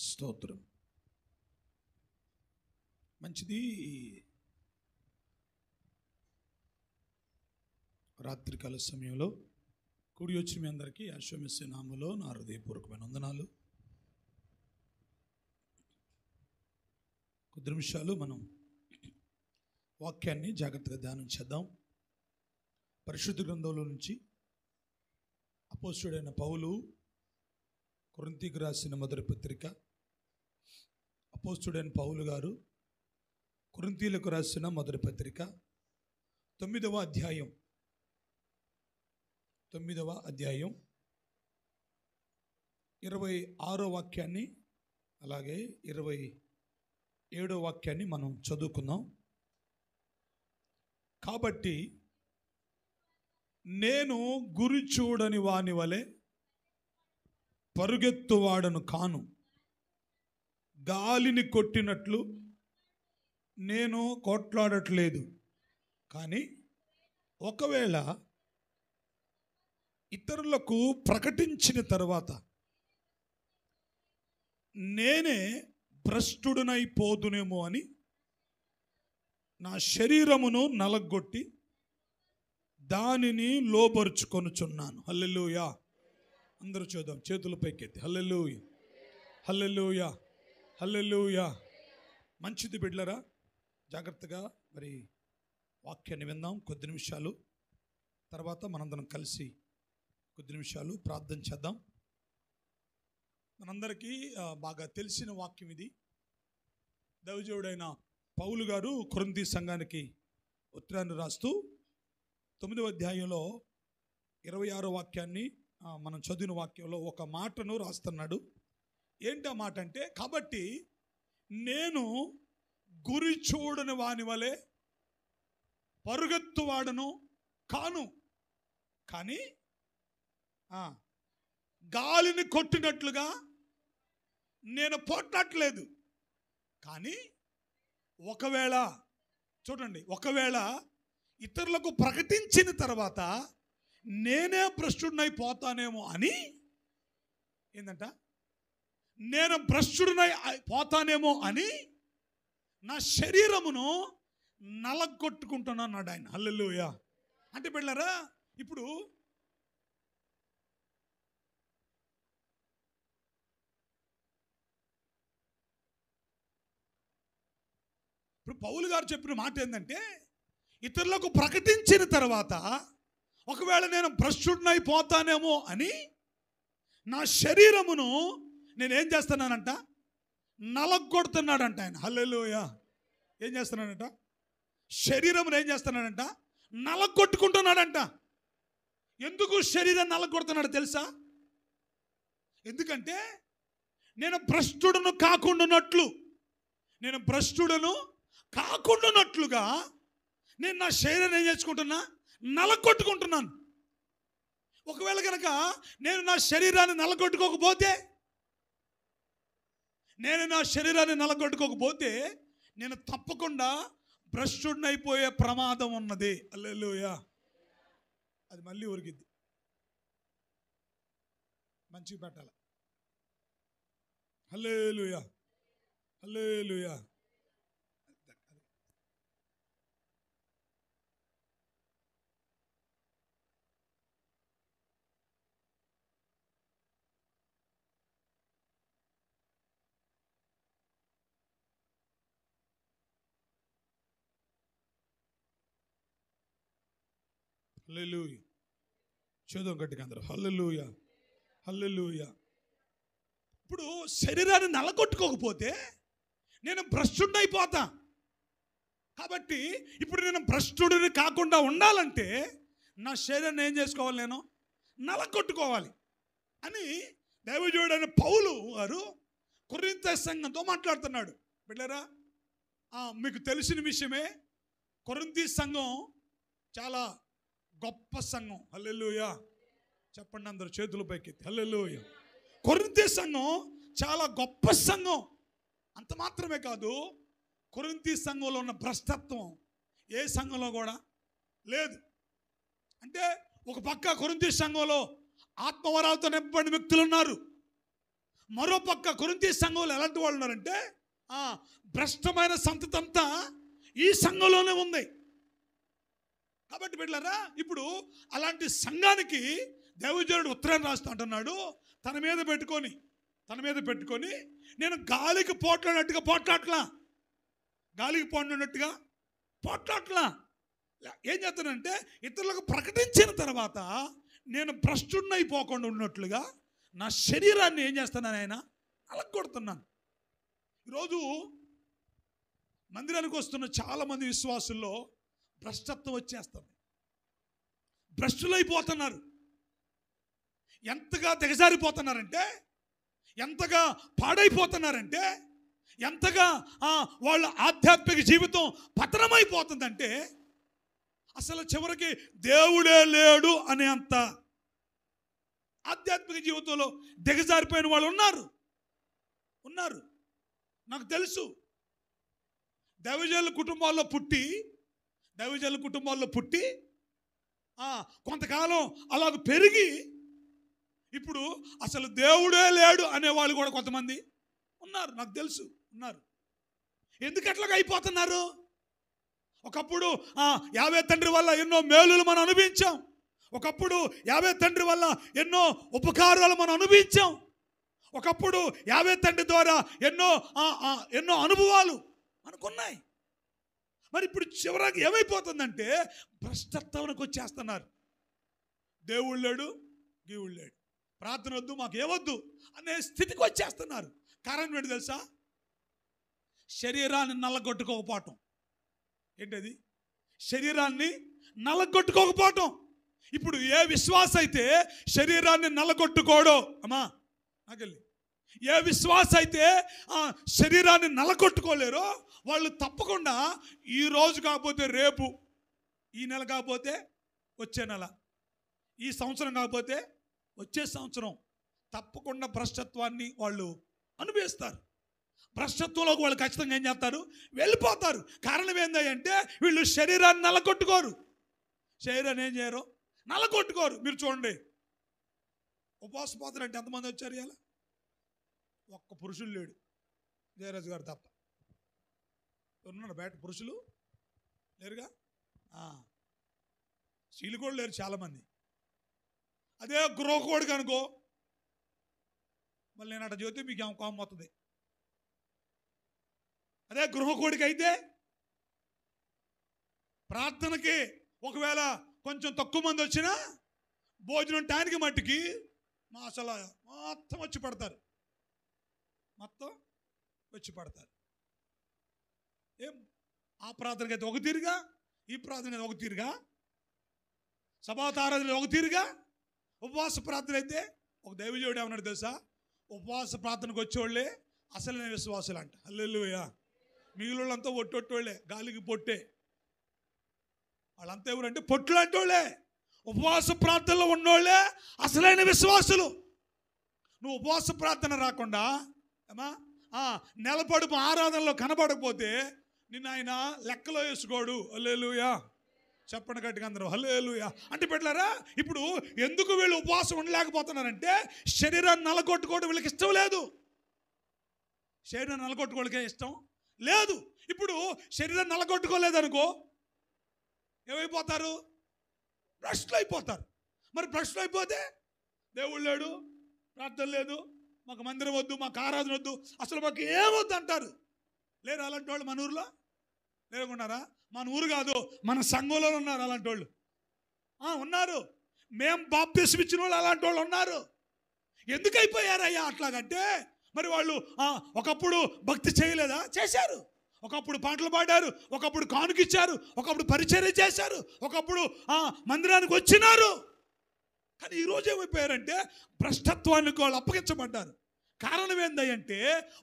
స్తోత్రం. మంచిది. రాత్రికాల సమయంలో కూడి వచ్చిన మీ అందరికీ యేసు నామములో నా హృదయపూర్వకమైన వందనాలు. కొద్ది నిమిషాలు మనం వాక్యాన్ని జాగ్రత్తగా ధ్యానం చేద్దాం. పరిశుద్ధ గ్రంథంలో నుంచి అపోస్తలుడైన పౌలు కొరింథీకి రాసిన మొదటి పత్రిక, అపోస్తలుడైన పౌలు గారు కొరింథీలకు రాసిన మొదటి పత్రిక 9వ అధ్యాయం 26వ వాక్యాన్ని అలాగే 27వ వాక్యాన్ని మనం చదువుకుందాం. కాబట్టి నేను గురి చూడని వాని వలె పరుగెత్తువాడను కాను, గాలిని కొట్టినట్లు నేను కొట్లాడట్లేదు. కానీ ఒకవేళ ఇతరులకు ప్రకటించిన తర్వాత నేనే భ్రష్టుడనైపోదునేమో అని నా శరీరమును నలగొట్టి దానిని లోబరుచుకొనుచున్నాను. హల్లెలూయా. అందరూ చూద్దాం, చేతులు పైకెత్తి హల్లెలూయా, హల్లెలూయా, హల్లెలూయా. మంచిది బిడ్డలారా, జాగ్రత్తగా మరి వాక్యాన్ని విందాం. కొద్ది నిమిషాలు తర్వాత మనందరం కలిసి కొద్ది నిమిషాలు ప్రార్థన చేద్దాం. మనందరికీ బాగా తెలిసిన వాక్యం ఇది. దైవజనుడైన పౌలు గారు కొరింథీ సంఘానికి ఉత్తరాన్ని రాస్తూ 9వ అధ్యాయంలో 26వ వాక్యాన్ని మనం చదివిన వాక్యంలో ఒక మాటను రాస్తున్నాడు. ఏంటి ఆ మాట అంటే, కాబట్టి నేను గురి చూడని వాని వలె పరుగెత్తువాడను కాను, కానీ గాలిని కొట్టినట్లుగా నేను పోట్లట్లేదు. కానీ ఒకవేళ చూడండి, ఒకవేళ ఇతరులకు ప్రకటించిన తర్వాత నేనే భ్రష్టుడినైపోతానేమో అని, ఏంటంట, నేను భ్రష్టుడినై పోతానేమో అని నా శరీరమును నలగొట్టుకుంటున్నాడు ఆయన. హల్లెలూయా. అంటే బిడ్డలారా, ఇప్పుడు పౌలు గారు చెప్పిన మాట ఏంటంటే, ఇతరులకు ప్రకటించిన తర్వాత ఒకవేళ నేను భ్రష్టుడినైపోతానేమో అని నా శరీరమును నేనేం చేస్తున్నానంట, నలగొడుతున్నాడంట ఆయన. హల్లెలూయా. ఏం చేస్తున్నాడంట? శరీరమును ఏం చేస్తున్నాడంట? నలగొట్టుకుంటున్నాడంట. ఎందుకు శరీరం నలగొడుతున్నాడు తెలుసా? ఎందుకంటే నేను భ్రష్టుడును కాకుండానట్లు, నేను భ్రష్టుడును కాకుండానట్లుగా నేను నా శరీరాన్ని ఏం చేసుకుంటున్నా? నలగొట్టుకుంటున్నాను. ఒకవేళ కనుక నేను నా శరీరాన్ని నలగొట్టుకోకపోతే, నేను తప్పకుండా భ్రష్టుడినైపోయే ప్రమాదం ఉన్నది. హల్లెలూయా. అది మళ్ళీ ఉరికిద్ది, మంచిగా పెట్టాలి. హల్లెలూయా, హల్లెలూయా. హల్లెలూయా. చూద్దాం గట్టిగా అందరూ హల్లెలూయా, హల్లెలూయా. ఇప్పుడు శరీరాన్ని నలగొట్టుకోకపోతే నేను భ్రష్టుడిని అయిపోతా. కాబట్టి ఇప్పుడు నేను భ్రష్టుడిని కాకుండా ఉండాలంటే నా శరీరాన్ని ఏం చేసుకోవాలి? నేను నలగొట్టుకోవాలి అని దైవజనుడైన పౌలు గారు కొరింథీ సంఘంతో మాట్లాడుతున్నాడు. బిడ్డలారా, మీకు తెలిసిన విషయమే, కొరింథీ సంఘం చాలా గొప్ప సంఘం. హల్లెలూయా. చెప్పండి అందరూ, చేతుల పైకెత్తి హల్లెలూయా. కొరింథీ సంఘం చాలా గొప్ప సంఘం. అంత మాత్రమే కాదు, కొరింథీ సంఘంలో ఉన్న భ్రష్టత్వం ఏ సంఘంలో కూడా లేదు. అంటే ఒక పక్క కొరింథీ సంఘంలో ఆత్మవరాలతో నింపబడిన వ్యక్తులు ఉన్నారు, మరోపక్క కొరింథీ సంఘంలో ఎలాంటి వాళ్ళు ఉన్నారంటే భ్రష్టమైన సంతతి అంతా ఈ సంఘంలోనే ఉంది. కాబట్టి బిడ్డలారా, ఇప్పుడు అలాంటి సంఘానికి దైవజనుడు ఉత్తరాన్ని రాస్తా అంటున్నాడు, తన మీద పెట్టుకొని నేను గాలికి పోట్లాడినట్టుగా పోట్లాట్లా ఏం చేస్తానంటే ఇతరులకు ప్రకటించిన తర్వాత నేను భ్రష్టున్నైపోకుండా ఉన్నట్లుగా నా శరీరాన్ని ఏం చేస్తున్నాను, ఆయన అలగొడుతున్నాను. ఈరోజు మందిరానికి వస్తున్న చాలామంది విశ్వాసుల్లో భ్రష్టత్వం వచ్చేస్తుంది. భ్రష్టులైపోతున్నారు. ఎంతగా దిగజారిపోతున్నారంటే, ఎంతగా పాడైపోతున్నారంటే, ఎంతగా వాళ్ళ ఆధ్యాత్మిక జీవితం పతనమైపోతుందంటే అసలు చివరికి దేవుడే లేడు అనే అంత ఆధ్యాత్మిక జీవితంలో దిగజారిపోయిన వాళ్ళు ఉన్నారు. నాకు తెలుసు. దైవజనుల కుటుంబాల్లో పుట్టి కొంతకాలం అలాగ పెరిగి ఇప్పుడు అసలు దేవుడే లేడు అనేవాళ్ళు కూడా కొంతమంది ఉన్నారు. నాకు తెలుసు ఉన్నారు. ఎందుకు అట్లాగా అయిపోతున్నారు? ఒకప్పుడు యావే తండ్రి వల్ల ఎన్నో మేలులు మనం అనుభవించాం. ఒకప్పుడు యావే తండ్రి వల్ల ఎన్నో ఉపకారాలు మనం అనుభవించాం. ఒకప్పుడు యావే తండ్రి ద్వారా ఎన్నో అనుభవాలు మనకున్నాయి. మరి ఇప్పుడు చివరికి ఏమైపోతుందంటే భ్రష్టత్వానికి వచ్చేస్తున్నారు. దేవుడు లేడు, గీవుడు లేడు, ప్రార్థన వద్దు, మాకు ఏవద్దు అనే స్థితికి వచ్చేస్తున్నారు. కారణం ఏంటి తెలుసా? శరీరాన్ని నల్లగొట్టుకోకపోవటం. ఏంటది? శరీరాన్ని నల్లగొట్టుకోకపోవటం. ఇప్పుడు ఏ విశ్వాస అయితే శరీరాన్ని నల్లగొట్టుకోడో, అమ్మా నాకెళ్ళి, ఏ విశ్వాస అయితే శరీరాన్ని నల్లగొట్టుకోలేరో వాళ్ళు తప్పకుండా ఈ రోజు కాకపోతే రేపు, ఈ నెల కాకపోతే వచ్చే నెల, ఈ సంవత్సరం కాకపోతే వచ్చే సంవత్సరం తప్పకుండా భ్రష్టత్వాన్ని వాళ్ళు అనుభవిస్తారు. భ్రష్టత్వంలోకి వాళ్ళు ఖచ్చితంగా ఏం చేస్తారు? వెళ్ళిపోతారు. కారణం ఏంటంటే వీళ్ళు శరీరాన్ని నల్లగొట్టుకోరు. శరీరాన్ని ఏం చేయరు? నల్లగొట్టుకోరు. మీరు చూడండి, ఉపవాస పాత్ర అంటే ఎంతమంది వచ్చారు? ఇలా ఒక్క పురుషులు లేడు, జయరాజు గారు తప్ప. ఉన్నారు బయట పురుషులు లేరుగా, స్త్రీలు కూడా లేరు చాలామంది. అదే గృహకోడికి అనుకో, మళ్ళీ నేను అట్లా చూస్తే మీకు ఏమో కోపం వస్తుంది. అదే గృహకోడికి అయితే ప్రార్థనకి ఒకవేళ కొంచెం తక్కువ మంది వచ్చినా భోజనం టైంకి మట్టికి అసలు మొత్తం వచ్చి పడతారు. ఏం ఆ ప్రార్థనకి అయితే ఒక తీరుగా, ఈ ప్రార్థన ఒక తీరుగా, సభాతారాధన ఒక తీరుగా, ఉపవాస ప్రార్థన అయితే ఒక దైవజనుడు ఏమన్నాడు తెలుసా? ఉపవాస ప్రార్థనకు వచ్చేవాళ్ళే అసలైన విశ్వాసులు అంట. హల్లెలూయా. మిగిలినంతా ఒట్టొట్టోళ్ళే, గాలికి పొట్టే. వాళ్ళంతా ఎవరంటే పొట్లు అంటే వాళ్ళే. ఉపవాస ప్రార్థనలో ఉన్నోళ్ళే అసలైన విశ్వాసులు. నువ్వు ఉపవాస ప్రార్థన రాకుండా ఏమా నెలపడుపు ఆరాధనలో కనబడకపోతే నిన్ను ఆయన లెక్కలో వేసుకోడు. హల్లెలూయా. చెప్పండి గట్టిగా అందరూ హల్లెలూయా. అంటే పెట్టారా? ఇప్పుడు ఎందుకు వీళ్ళు ఉపవాసం ఉండలేకపోతున్నారంటే శరీరాన్ని నలగొట్టుకోవడం వీళ్ళకి ఇష్టం లేదు. శరీరాన్ని నలగొట్టుకోవడానికే ఇష్టం లేదు. ఇప్పుడు శరీరాన్ని నలగొట్టుకోలేదనుకో ఏమైపోతారు? భ్రష్టులు అయిపోతారు. మరి భ్రష్టులు అయిపోతే దేవుడు లేడు, ప్రార్థన లేదు, మాకు మందిరం వద్దు, మాకు ఆరాధన వద్దు, అసలు మాకు ఏమొద్దు అంటారు. లేరు అలాంటి వాళ్ళు మన ఊర్లో? లేకున్నారా? మన ఊరు కాదు, మన సంఘంలో ఉన్నారు అలాంటి వాళ్ళు. ఉన్నారు. మేము బాప్తిస్మం ఇచ్చిన వాళ్ళు అలాంటి వాళ్ళు ఉన్నారు. ఎందుకు అయిపోయారయ్యా అట్లాగంటే మరి వాళ్ళు ఒకప్పుడు భక్తి చేయలేదా? చేశారు. ఒకప్పుడు పాటలు పాడారు, ఒకప్పుడు కానుకిచ్చారు, ఒకప్పుడు పరిచర్య చేశారు, ఒకప్పుడు మందిరానికి వచ్చినారు. కానీ ఈరోజు ఏమైపోయారంటే భ్రష్టత్వానికి వాళ్ళు అప్పగించబడ్డారు. కారణం ఏంటంటే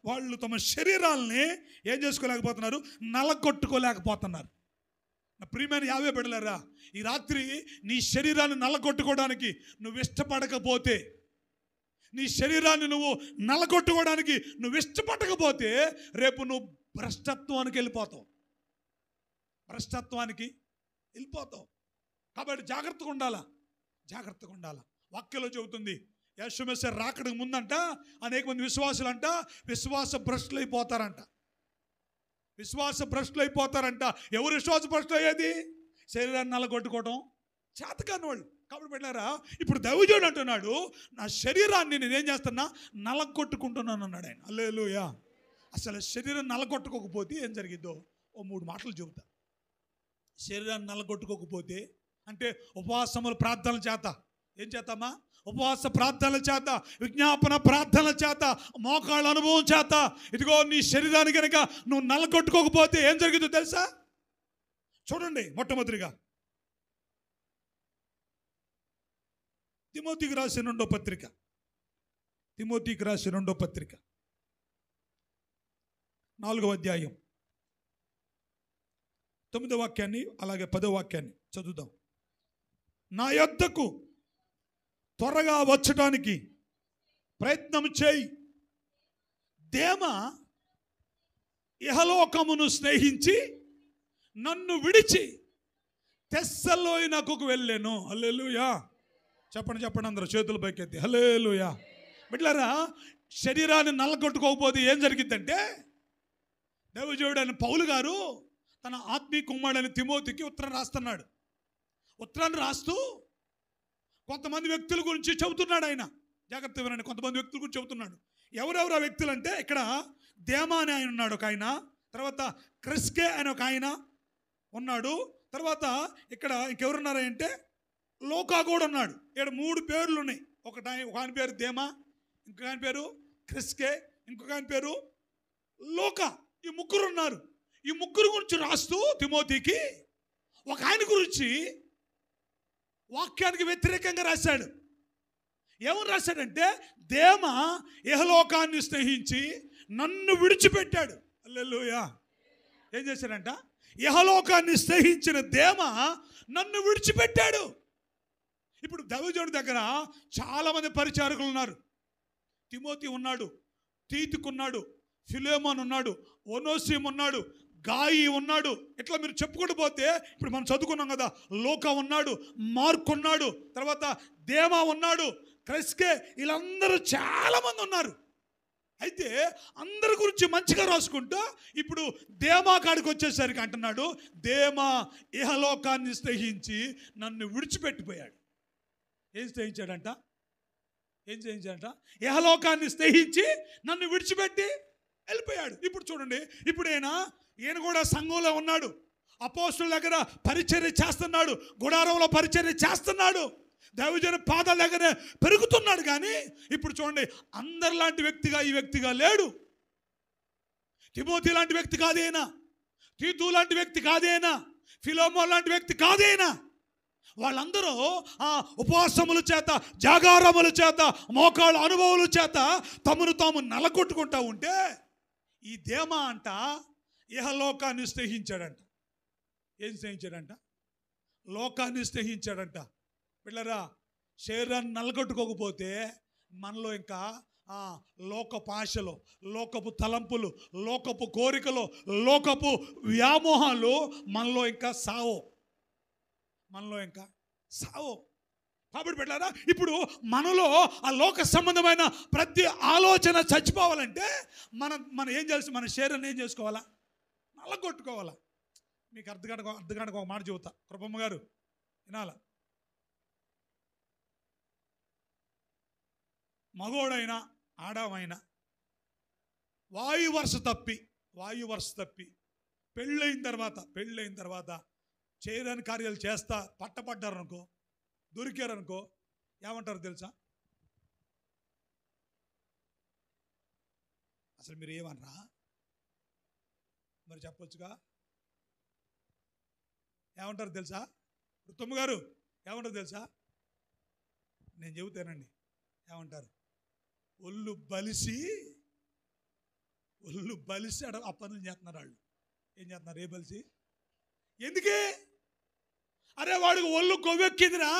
వాళ్ళు తమ శరీరాలని ఏం చేసుకోలేకపోతున్నారు? నల్లగొట్టుకోలేకపోతున్నారు. నా ప్రియమైన యావే బిడ్డలారా, ఈ రాత్రి నీ శరీరాన్ని నల్లగొట్టుకోవడానికి నువ్వు ఇష్టపడకపోతే, నీ శరీరాన్ని నువ్వు నల్లగొట్టుకోవడానికి నువ్వు ఇష్టపడకపోతే రేపు నువ్వు భ్రష్టత్వానికి వెళ్ళిపోతావు. కాబట్టి జాగ్రత్తగా ఉండాలా. వాక్యంలో చెబుతుంది, యేసు మెస్సియా రాకడానికి ముందంట అనేక మంది విశ్వాసులు అంట విశ్వాస భ్రష్టులు అయిపోతారంట. విశ్వాస భ్రష్టులు అయిపోతారంట. ఎవరు విశ్వాస భ్రష్టులు అయ్యేది? శరీరాన్ని నల్లగొట్టుకోవడం చేతకాని వాళ్ళు. కాబట్టి పెట్టారా, ఇప్పుడు దైవజనుడు అంటున్నాడు, నా శరీరాన్ని నేనేం చేస్తున్నా, నల్లగొట్టుకుంటున్నాను అన్నాడు ఆయన. హల్లెలూయా. అసలు శరీరం నల్లగొట్టుకోకపోతే ఏం జరిగిద్దో ఓ 3 మాటలు చెబుతా. శరీరాన్ని నల్లగొట్టుకోకపోతే అంటే ఉపవాసముల ప్రార్థనల చేత, ఏం చేద్దామా, ఉపవాస ప్రార్థనల చేత, విజ్ఞాపన ప్రార్థనల చేత, మోకాళ్ళ అనుభవం చేత, ఇదిగో నీ శరీరాన్ని కనుక నువ్వు నల్లగొట్టుకోకపోతే ఏం జరిగిందో తెలుసా? చూడండి, మొట్టమొదటిగా తిమోతికి రాసిన 2వ పత్రిక, తిమోతికి రాసిన 2వ పత్రిక 4వ అధ్యాయం 9వ వాక్యాన్ని అలాగే 10వ వాక్యాన్ని చదువుదాం. నా యొద్దకు త్వరగా వచ్చటానికి ప్రయత్నం చేయి. దేమ ఇహలోకమును స్నేహించి నన్ను విడిచి తెస్సలోనికకు వెళ్ళెను. హల్లెలూయా. చెప్పండి చెప్పండి అందరూ చేతులు పైకెత్తి హల్లెలూయా. బిడ్డలారా, శరీరాన్ని నల్లగొట్టుకోకపోతే ఏం జరిగిద్దంటే, దైవజనుడైన పౌలు గారు తన ఆత్మీయ కుమారుడైన తిమోతికి ఉత్తరం రాస్తున్నాడు. ఉత్తరాన్ని రాస్తూ కొంతమంది వ్యక్తుల గురించి చెబుతున్నాడు ఆయన. జాగ్రత్త వినండి, కొంతమంది వ్యక్తుల గురించి చెబుతున్నాడు. ఎవరెవరు ఆ వ్యక్తులు అంటే, ఇక్కడ దేమా అని ఆయన ఉన్నాడు ఒక ఆయన, తర్వాత క్రిస్కే అని ఒక ఆయన ఉన్నాడు, తర్వాత ఇక్కడ ఇంకెవరున్నారంటే లోకా కూడా ఉన్నాడు. ఇక్కడ 3 పేర్లు ఉన్నాయి. ఒక ఆయన పేరు దేమా, ఇంకొక ఆయన పేరు క్రిస్కే, ఇంకొక ఆయన పేరు లోకా. ఈ 3 ఉన్నారు. ఈ 3 గురించి రాస్తూ తిమోతికి ఒక ఆయన గురించి వాక్యానికి వ్యతిరేకంగా రాశాడు. ఏమని రాశాడంటే, దేమ ఇహలోకాన్ని స్నేహించి నన్ను విడిచిపెట్టాడు. హల్లెలూయా. ఏం చేశాడంట? ఇహలోకాన్ని స్నేహించిన దేమ నన్ను విడిచిపెట్టాడు. ఇప్పుడు దైవజనుడి దగ్గర చాలామంది పరిచారకులు ఉన్నారు. తిమోతి ఉన్నాడు, తీతుకున్నాడు, ఫిలేమోన్ ఉన్నాడు, ఒనోసిం ఉన్నాడు, గాయి ఉన్నాడు. ఇట్లా మీరు చెప్పుకుంటూ పోతే ఇప్పుడు మనం చదువుకున్నాం కదా, లోకా ఉన్నాడు, మార్క్ ఉన్నాడు, తర్వాత దేమా ఉన్నాడు, క్రిస్కే, వీళ్ళందరూ చాలామంది ఉన్నారు. అయితే అందరి గురించి మంచిగా రాసుకుంటూ ఇప్పుడు దేమా కాడికి వచ్చేసరికి అంటున్నాడు, దేమా ఇహలోకాన్ని స్నేహించి నన్ను విడిచిపెట్టిపోయాడు. ఏం స్నేహించాడంట? ఇహలోకాన్ని స్నేహించి నన్ను విడిచిపెట్టి వెళ్ళిపోయాడు. ఇప్పుడు చూడండి, ఇప్పుడు ఈయన కూడా సంఘంలో ఉన్నాడు, అపోస్తుల దగ్గర పరిచర్య చేస్తున్నాడు, గుడారంలో పరిచర్య చేస్తున్నాడు, దైవజన పాదాల దగ్గర పెరుగుతున్నాడు. కానీ ఇప్పుడు చూడండి, అందరిలాంటి వ్యక్తిగా ఈ వ్యక్తిగా లేడు. తిమోతి లాంటి వ్యక్తి కాదేనా, తీతు లాంటి వ్యక్తి కాదేనా, ఫిలోమోన్ లాంటి వ్యక్తి కాదేనా. వాళ్ళందరూ ఆ ఉపవాసముల చేత, జాగారముల చేత, మోకాళ్ళ అనుభవాల చేత తమను తాము నలగొట్టుకుంటా ఉంటే, ఈ దేమా అంట ఇహలోకాన్ని స్నేహించాడంట. ఏం స్నేహించాడంట? లోకాన్ని స్నేహించాడంట. పిల్లరా, శరీరాన్ని నలగొట్టుకోకపోతే మనలో ఇంకా లోకపు ఆశలు, లోకపు తలంపులు, లోకపు కోరికలు, లోకపు వ్యామోహాలు మనలో ఇంకా సావు. కాబట్టి పెట్టారా, ఇప్పుడు మనలో ఆ లోక సంబంధమైన ప్రతి ఆలోచన చచ్చిపోవాలంటే మనం ఏం చేయాల్సి, మన శరీరాన్ని ఏం చేసుకోవాలా? నల్లగొట్టుకోవాలా. మీకు అర్ధగంటకు ఒక మాట చెబుతా, కృపమ్మ గారు వినాలా. మగోడైనా ఆడమైనా వాయు వరుస తప్పి పెళ్ళైన తర్వాత చేయరాని కార్యాలు చేస్తా పట్టపడ్డారనుకో, దొరికారనుకో, ఏమంటారు తెలుసా? అసలు మీరు ఏమన్నా మరి చెప్పొచ్చుగా. ఏమంటారు తెలుసా? రుత్తమ్మ గారు ఏమంటారు తెలుసా? నేను చెబుతానండి. ఏమంటారు? ఒళ్ళు బలిసి ఆ పనులు చేస్తున్నారు వాళ్ళు. ఏం చేస్తున్నారు? ఏ బలిసి? ఎందుకే? అరే వాడికి ఒళ్ళు కొవ్వెక్కిందిరా,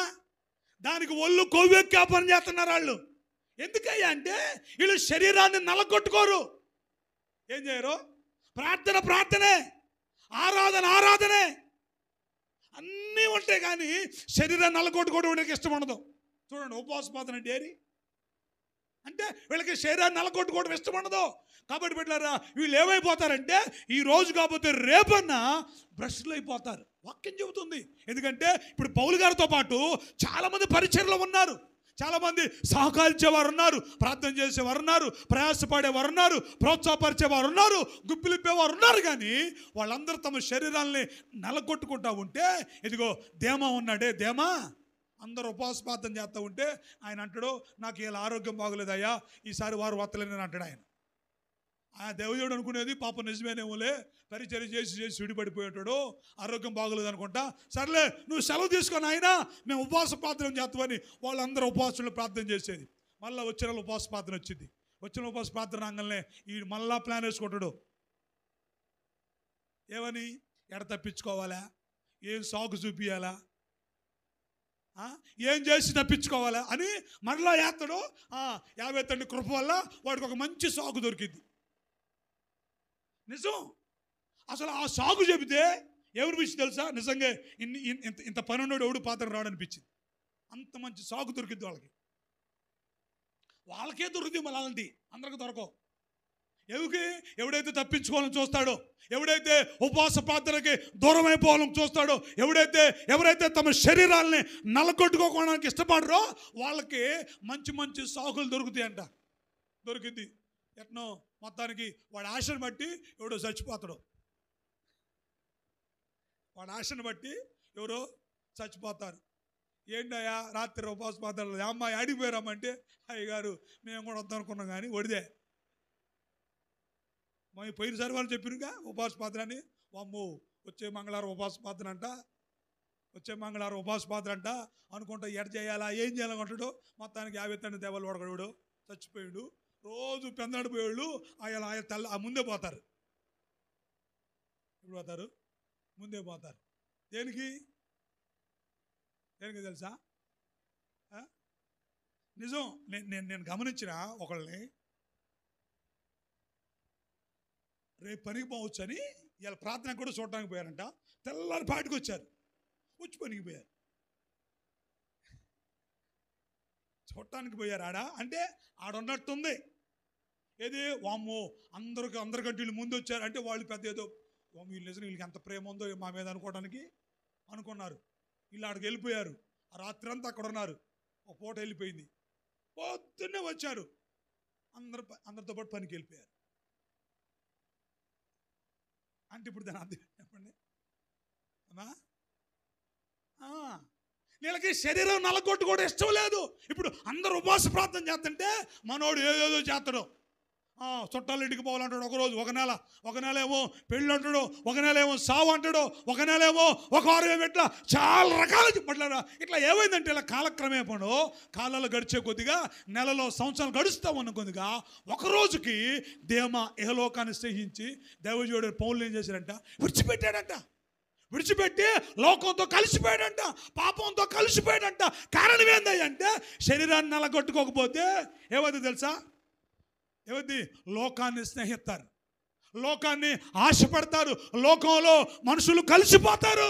దానికి ఒళ్ళు కొవ్వెక్కి ఆ పని చేస్తున్నారు వాళ్ళు. ఎందుకయ్యా అంటే వీళ్ళు శరీరాన్ని నలగొట్టుకోరు. ఏం చేయరు? ప్రార్థనే, ఆరాధనే అన్నీ ఉంటాయి, కానీ శరీరాన్ని నలగొట్టుకోవడం ఇష్టం ఉండదు. చూడండి, ఉపవాస ప్రార్థన డేరీ ఎందుకంటే వీళ్ళకి శరీరాన్ని నలగొట్టుకోవడం ఇష్టం ఉండదు. కాబట్టి బిడ్డలారా వీళ్ళు ఏమైపోతారంటే ఈ రోజు కాకపోతే రేపన్నా భ్రష్టులు అయిపోతారు. వాక్యం చెబుతుంది. ఎందుకంటే ఇప్పుడు పౌలు గారితో పాటు చాలామంది పరిచర్యలో ఉన్నారు, చాలామంది సహకరించేవారు ఉన్నారు, ప్రార్థన చేసేవారు ఉన్నారు, ప్రయాసపడేవారు ఉన్నారు, ప్రోత్సాహపరిచేవారు ఉన్నారు, గుప్పిలిప్పేవారు ఉన్నారు. కానీ వాళ్ళందరూ తమ శరీరాల్ని నలగొట్టుకుంటా ఉంటే ఇదిగో దేమా ఉన్నాడే, దేమా అందరూ ఉపవాస ప్రార్థన చేస్తూ ఉంటే ఆయన అంటాడు, నాకు ఇలా ఆరోగ్యం బాగోలేదయ్యా, ఈసారి వారు వత్తలేనని అంటాడు. ఆయన దేవుడు అనుకునేది పాప నిజమేనేమోలే, పరిచర్య చేసి చేసి విడిపడిపోయేటాడు, ఆరోగ్యం బాగోలేదు అనుకుంటా, సర్లే నువ్వు సెలవు తీసుకొని ఆయన మేము ఉపవాస ప్రార్థన చేస్తామని వాళ్ళందరూ ఉపవాసంలో ప్రార్థన చేసేది. మళ్ళీ వచ్చిన ఉపవాస ప్రార్థన వచ్చింది. వచ్చిన ఉపవాస ప్రార్థన అంగల్నే ఈ మళ్ళా ప్లాన్ వేసుకుంటాడు. ఏమని ఎడ తప్పించుకోవాలా, ఏం సాగు చూపించాలా, ఏం చేసి తప్పించుకోవాలా అని మరలా ఏస్తాడు. 50 తండ్రి కృప వల్ల వాడికి ఒక మంచి సాగు దొరికింది. నిజం. అసలు ఆ సాగు చెబితే ఎవరిపించి తెలుసా, నిజంగా ఇంత పనున్నాడు ఎవడు పాత్ర రాడనిపించింది. అంత మంచి సాగు దొరికింది వాళ్ళకి. వాళ్ళకే దొరుకుతుంది, మళ్ళీ అలాంటి అందరికి దొరకవు. ఎవడైతే తప్పించుకోవాలని చూస్తాడో, ఎవడైతే ఉపవాస ప్రార్థనకి దూరం అయిపోవాలని చూస్తాడో, ఎవరైతే తమ శరీరాలని నలగొట్టుకోవడానికి ఇష్టపడరో వాళ్ళకి మంచి మంచి సాకులు దొరుకుతాయంట. దొరికింది. ఎట్నో మొత్తానికి వాడి ఆశను బట్టి ఎవడో చచ్చిపోతాడు. వాడి ఆశను బట్టి ఎవరో చచ్చిపోతారు. ఏంటయ్యా రాత్రి ఉపవాస ప్రార్థనలు, అమ్మాయి ఆడిపోయారమ్మంటే, అయ్యగారు మేము కూడా వద్దాం అనుకున్నాం కానీ ఒడిదే మా పోయినసారి వాళ్ళు చెప్పిరుగా ఉపవాస ప్రార్థనని. అమ్మో వచ్చే మంగళవారం ఉపవాస ప్రార్థన అంట, వచ్చే మంగళవారం ఉపవాస ప్రార్థన అంట అనుకుంటా ఎడ చేయాలా ఏం చేయాలనుకుంటాడు. మొత్తానికి 50 తండ్రి దేవాలు వాడగడు చచ్చిపోయాడు. రోజు పెందాడిపోయేవాళ్ళు ఆయన తెల్ల ముందే పోతారు. ఎప్పుడు పోతారు? ముందే పోతారు. దేనికి తెలుసా? నిజం. నేను గమనించిన ఒకళ్ళని, రేపు పనికి పోవచ్చు అని ఇలా ప్రార్థన కూడా చూడటానికి పోయారంట. తెల్లారి పాటికి వచ్చారు, వచ్చి పనికి పోయారు. చూడటానికి పోయారు. అంటే ఆడున్నట్టుంది. ఏది వామ్మో అందరికంటే వీళ్ళు ముందు వచ్చారు అంటే వాళ్ళు పెద్ద ఏదో వీళ్ళు నిజంగా వీళ్ళకి ఎంత ప్రేమ ఉందో మా మీద అనుకోవడానికి అనుకున్నారు. వీళ్ళు ఆడికి వెళ్ళిపోయారు. ఆ రాత్రి అంతా అక్కడ ఉన్నారు. ఒక పూట వెళ్ళిపోయింది. పొద్దున్నే వచ్చారు. అందరితో పాటు పనికి వెళ్ళిపోయారు. అంటే ఇప్పుడు దాని అర్థం చెప్పండి అమ్మా. వీళ్ళకి శరీరం నలగొట్టుకోవడం ఇష్టం లేదు. ఇప్పుడు అందరూ ఉపవాస ప్రార్థన చేస్తుంటే మనోడు ఏదేదో చేస్తాడు. చుట్టాల ఇంటికి పోవాలంటాడు ఒకరోజు, ఒక నెల ఏమో పెళ్ళి అంటాడు, ఒక నెల ఏమో సావు అంటాడు, ఒక నెల ఏమో ఒక వారం ఏమో ఇట్లా చాలా రకాలు చెప్పట్లేరా. ఇట్లా ఏమైందంటే ఇలా కాలక్రమేపడు కాలాలు గడిచే కొద్దిగా, నెలలో సంవత్సరాలు గడుస్తూ ఉన్న కొద్దిగా ఒకరోజుకి దేమ ఇహలోకాన్ని స్నేహించి దైవజనుడు పౌలు ఏం చేశాడంట, విడిచిపెట్టి లోకంతో కలిసిపోయాడంట, పాపంతో కలిసిపోయాడంట. కారణం ఏందంటే శరీరాన్ని నలగొట్టుకోకపోతే ఏమైంది తెలుసా? ఏమైంది? లోకాన్ని స్నేహిస్తారు, లోకాన్ని ఆశపడతారు, లోకంలో మనుషులు కలిసిపోతారు.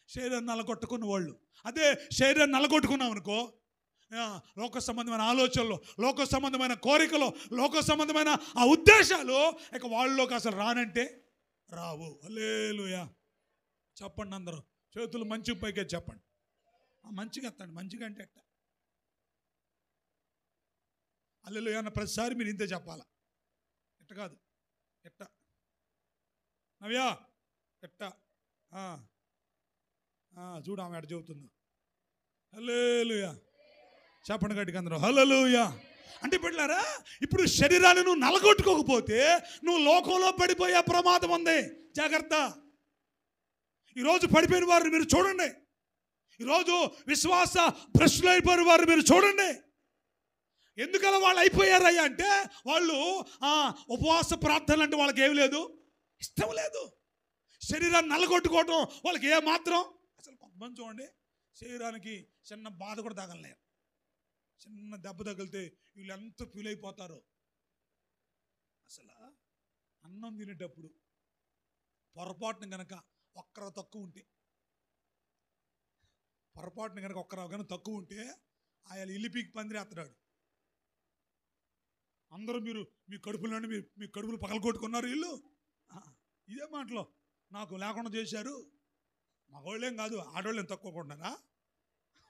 శరీరాన్ని నలగొట్టుకున్న వాళ్ళు. అదే శరీరాన్ని నలగొట్టుకున్నాం అనుకో, లోక సంబంధమైన ఆలోచనలు, లోక సంబంధమైన కోరికలు, లోక సంబంధమైన ఆ ఉద్దేశాలు ఇక వాళ్ళలోకి అసలు రానంటే రావు. హల్లెలూయా చెప్పండి అందరూ. చేతులు మంచి పైకే చెప్పండి. మంచిగా ఎత్తండి. మంచిగా అంటే ఎట్ట? హల్లెలూయా అన్న ప్రతిసారి మీరు ఇంతే చెప్పాలా. ఎట్ట కాదు, ఎట్ట నవ్యా ఎట్ట చూడు ఆమె ఎట్ట చెబుతుందో. హల్లెలూయా చెప్పండి గట్టిగా అందరూ. హల్లెలూయా. అంటే బిడ్డలారా, ఇప్పుడు శరీరాన్ని నువ్వు నలగొట్టుకోకపోతే నువ్వు లోకంలో పడిపోయే ప్రమాదం ఉంది. జాగ్రత్త. ఈరోజు పడిపోయిన వారిని మీరు చూడండి. ఈరోజు విశ్వాస భ్రష్టులైపోయిన వారిని మీరు చూడండి. ఎందుకలా వాళ్ళు అయిపోయారయ్యా అంటే వాళ్ళు ఉపవాస ప్రార్థనలు అంటే వాళ్ళకి ఏమి లేదు, ఇష్టం లేదు. శరీరాన్ని నలగొట్టుకోవటం వాళ్ళకి ఏమాత్రం అసలు. కొంతమంది చూడండి శరీరానికి చిన్న బాధ కూడా తగలలేరు. చిన్న దెబ్బ తగిలితే వీళ్ళు ఎంత ఫీల్ అయిపోతారో. అసలు అన్నం తినేటప్పుడు పొరపాటున కనుక ఒక్కర తక్కువ ఉంటే, పొరపాటున కనుక ఒక్కర కనుక తక్కువ ఉంటే ఆయన ఇల్లిపీకి పందిరేస్తాడు. అందరూ మీ కడుపులోనే మీ కడుపులు పగలగొట్టుకున్నారు వీళ్ళు. ఇదే మాటలో నాకు లేకుండా చేశారు. మగవాళ్ళేం కాదు, ఆడవాళ్ళేం తక్కువ కొన్నారా?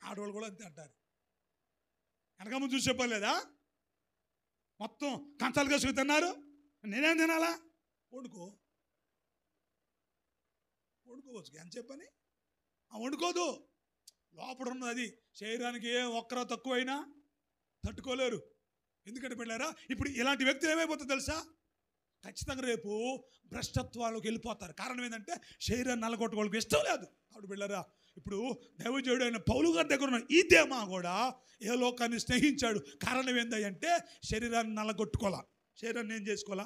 ఆడవాళ్ళు కూడా అంతే అంటారు. వెనక ముందు చూసి చెప్పలేదా? మొత్తం కంచాలు కసుకు తిన్నారు, నేనేం తినాలా? వండుకోవచ్చు ఎంత చెప్పని వండుకోదు. లోపల ఉన్నది అది. శరీరానికి ఏ ఒక్కరో తక్కువైనా తట్టుకోలేరు. ఎందుకంటే బిడ్డలారా, ఇప్పుడు ఇలాంటి వ్యక్తులు ఏమైపోతుందో తెలుసా? ఖచ్చితంగా రేపు భ్రష్టత్వాలకు వెళ్ళిపోతారు. కారణం ఏంటంటే శరీరాన్ని నల్లగొట్టుకోవడానికి ఇష్టం లేదు. కాబట్టి బిడ్డలారా, ఇప్పుడు దైవజనుడు అయిన పౌలు గారి దగ్గర ఉన్న ఈ దేమా కూడా ఏ లోకాన్ని స్నేహించాడు. కారణం ఏంటంటే శరీరాన్ని నల్లగొట్టుకోవాలా, శరీరాన్ని ఏం చేసుకోవాలా?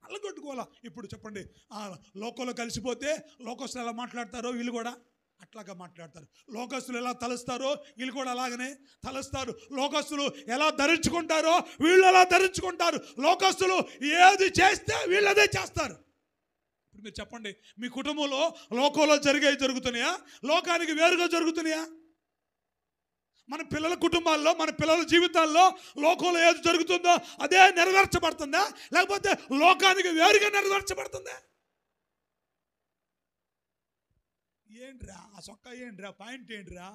నల్లగొట్టుకోవాలా. ఇప్పుడు చెప్పండి, లోకంలో కలిసిపోతే లోకస్తులు ఎలా మాట్లాడతారో వీళ్ళు కూడా అట్లాగా మాట్లాడతారు. లోకస్తులు ఎలా తలుస్తారో వీళ్ళు కూడా అలాగనే తలుస్తారు. లోకస్తులు ఎలా ధరించుకుంటారో వీళ్ళు అలా ధరించుకుంటారు. లోకస్తులు ఏది చేస్తే వీళ్ళు అదే చేస్తారు. ఇప్పుడు మీరు చెప్పండి, మీ కుటుంబంలో లోకంలో జరుగుతున్నాయా, లోకానికి వేరుగా జరుగుతున్నాయా? మన పిల్లల కుటుంబాల్లో, మన పిల్లల జీవితాల్లో లోకంలో ఏది జరుగుతుందో అదే నెరవేర్చబడుతుందా, లేకపోతే లోకానికి వేరుగా నెరవేర్చబడుతుందా? ఏంట్రా ఆ సొక్క, ఏంట్రా పాయింట్, ఏంట్రా?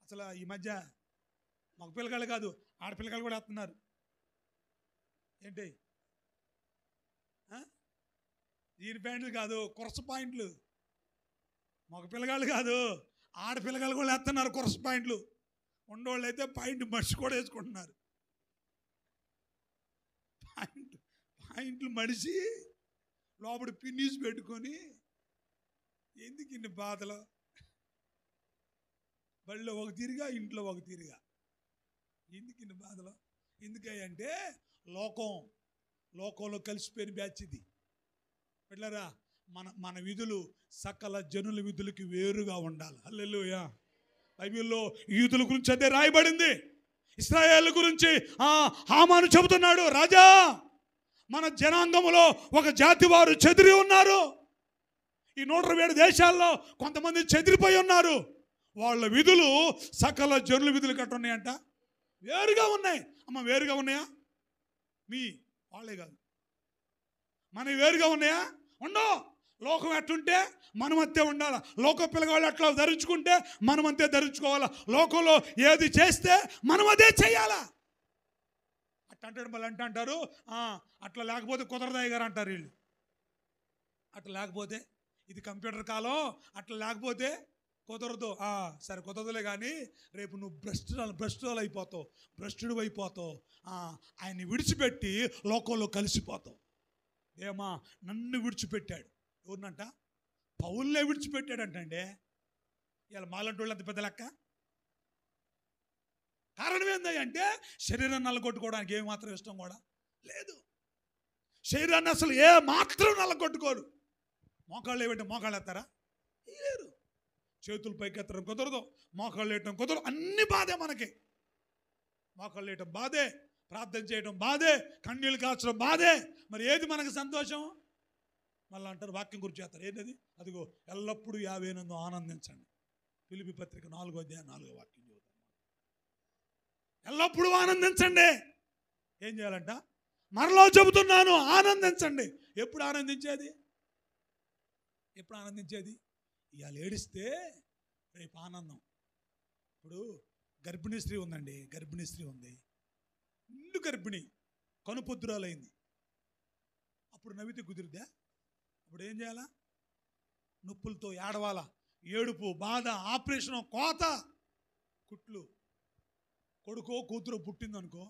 అసలు ఈ మధ్య మగ పిల్లగాళ్ళు కాదు, ఆడపిల్లగాళ్ళు కూడా వేస్తున్నారు. ఏంటి జీన్ ప్యాంట్లు కాదు, కురస పాయింట్లు. మగ పిల్లగాళ్ళు కాదు, ఆడపిల్లగాళ్ళు కూడా వేస్తున్నారు కురస పాయింట్లు. ఉండేవాళ్ళు అయితే పాయింట్ మడిచి కూడా వేసుకుంటున్నారు. పాయింట్లు మడిచి లోపల పిన్నీస్ పెట్టుకొని ఎందుకు ఇన్ని బాధలు? బళ్ళో ఒక తీరుగా, ఇంట్లో ఒక తీరుగా. ఎందుకు ఇన్ని బాధలు? ఎందుకంటే లోకంలో కలిసిపోయిన బ్యాచ్ ఇది. బిడ్డలారా, మన విధులు సకల జనుల విధులకి వేరుగా ఉండాలి. హల్లెలూయా. బైబిల్లో యూదుల గురించి అదే రాయబడింది. ఇశ్రాయేలు గురించి హామాను చెబుతున్నాడు, రాజా మన జనాంగములో ఒక జాతి వారు చెదిరి ఉన్నారు. ఈ 127 దేశాల్లో కొంతమంది చెదిరిపోయి ఉన్నారు. వాళ్ళ విధులు సకల జనుల విధులు కట్ట ఉన్నాయంట, వేరుగా ఉన్నాయి. అమ్మ, వేరుగా ఉన్నాయా? మీ వాళ్ళే కాదు, మన వేరుగా ఉన్నాయా? ఉండవు. లోకం ఎట్టుంటే మనం అంతే ఉండాలి. లోక పిల్లగాళ్ళు ఎట్లా ధరించుకుంటే మనం అంతే ధరించుకోవాలా. లోకంలో ఏది చేస్తే మనం అదే చేయాలా. అట్లా అంటాడు. మళ్ళీ అంటారు, అట్లా లేకపోతే కుదరదాయి గారు అంటారు వీళ్ళు. అట్లా లేకపోతే ఇది కంప్యూటర్ కాలం, అట్లా లేకపోతే కుదరదు. సరే కుదరదులే, కానీ రేపు నువ్వు భ్రష్టురాలు అయిపోతావు, భ్రష్టుడు అయిపోతావు. ఆయన్ని విడిచిపెట్టి లోకంలో కలిసిపోతావు. ఏమా నన్ను విడిచిపెట్టాడు. ఎవరినంట? పౌల్నే విడిచిపెట్టాడంటే ఇలా మాలంటి వాళ్ళు అంత పెద్ద లెక్క. కారణం ఏంటంటే శరీరం నల్లగొట్టుకోవడానికి ఏమాత్రం ఇష్టం కూడా లేదు. శరీరాన్ని అసలు ఏ మాత్రం నల్లగొట్టుకోరు. మోకాళ్ళు ఏమంటే మోకాళ్ళు ఎత్తారా? లేరు. చేతులు పైకి ఎత్తడం కుదరదు, మోకాళ్ళు వేయటం కుదరదు. అన్ని బాధే మనకి. మోకాళ్ళు వేయటం బాధే, ప్రార్థన చేయడం బాధే, కన్నీళ్ళు కాల్చడం బాధే. మరి ఏది మనకు సంతోషం? మళ్ళీ అంటారు, వాక్యం గురించి చేస్తారు. ఏంటది? అదిగో ఎల్లప్పుడూ యావేనందు ఆనందించండి. ఫిలిప్పీ పత్రిక 4వ అధ్యాయం 4వ వాక్యం చదువుతాం. ఎల్లప్పుడూ ఆనందించండి. ఏం చేయాలంట? మరలా చెబుతున్నాను, ఆనందించండి. ఎప్పుడు ఆనందించేది? ఎప్పుడు ఆనందించేది? ఇవాళ ఏడిస్తే రేపు ఆనందం. ఇప్పుడు గర్భిణీ స్త్రీ ఉందండి, గర్భిణీ స్త్రీ ఉంది, నిండు గర్భిణి, కనుపొద్దురాలైంది. అప్పుడు నవ్వితే కుదిరిద్దా? అప్పుడు ఏం చేయాలా? నొప్పులతో ఏడవాలా, ఏడుపు, బాధ, ఆపరేషన్, కోత, కుట్లు. కొడుకో కూతురు పుట్టిందనుకో,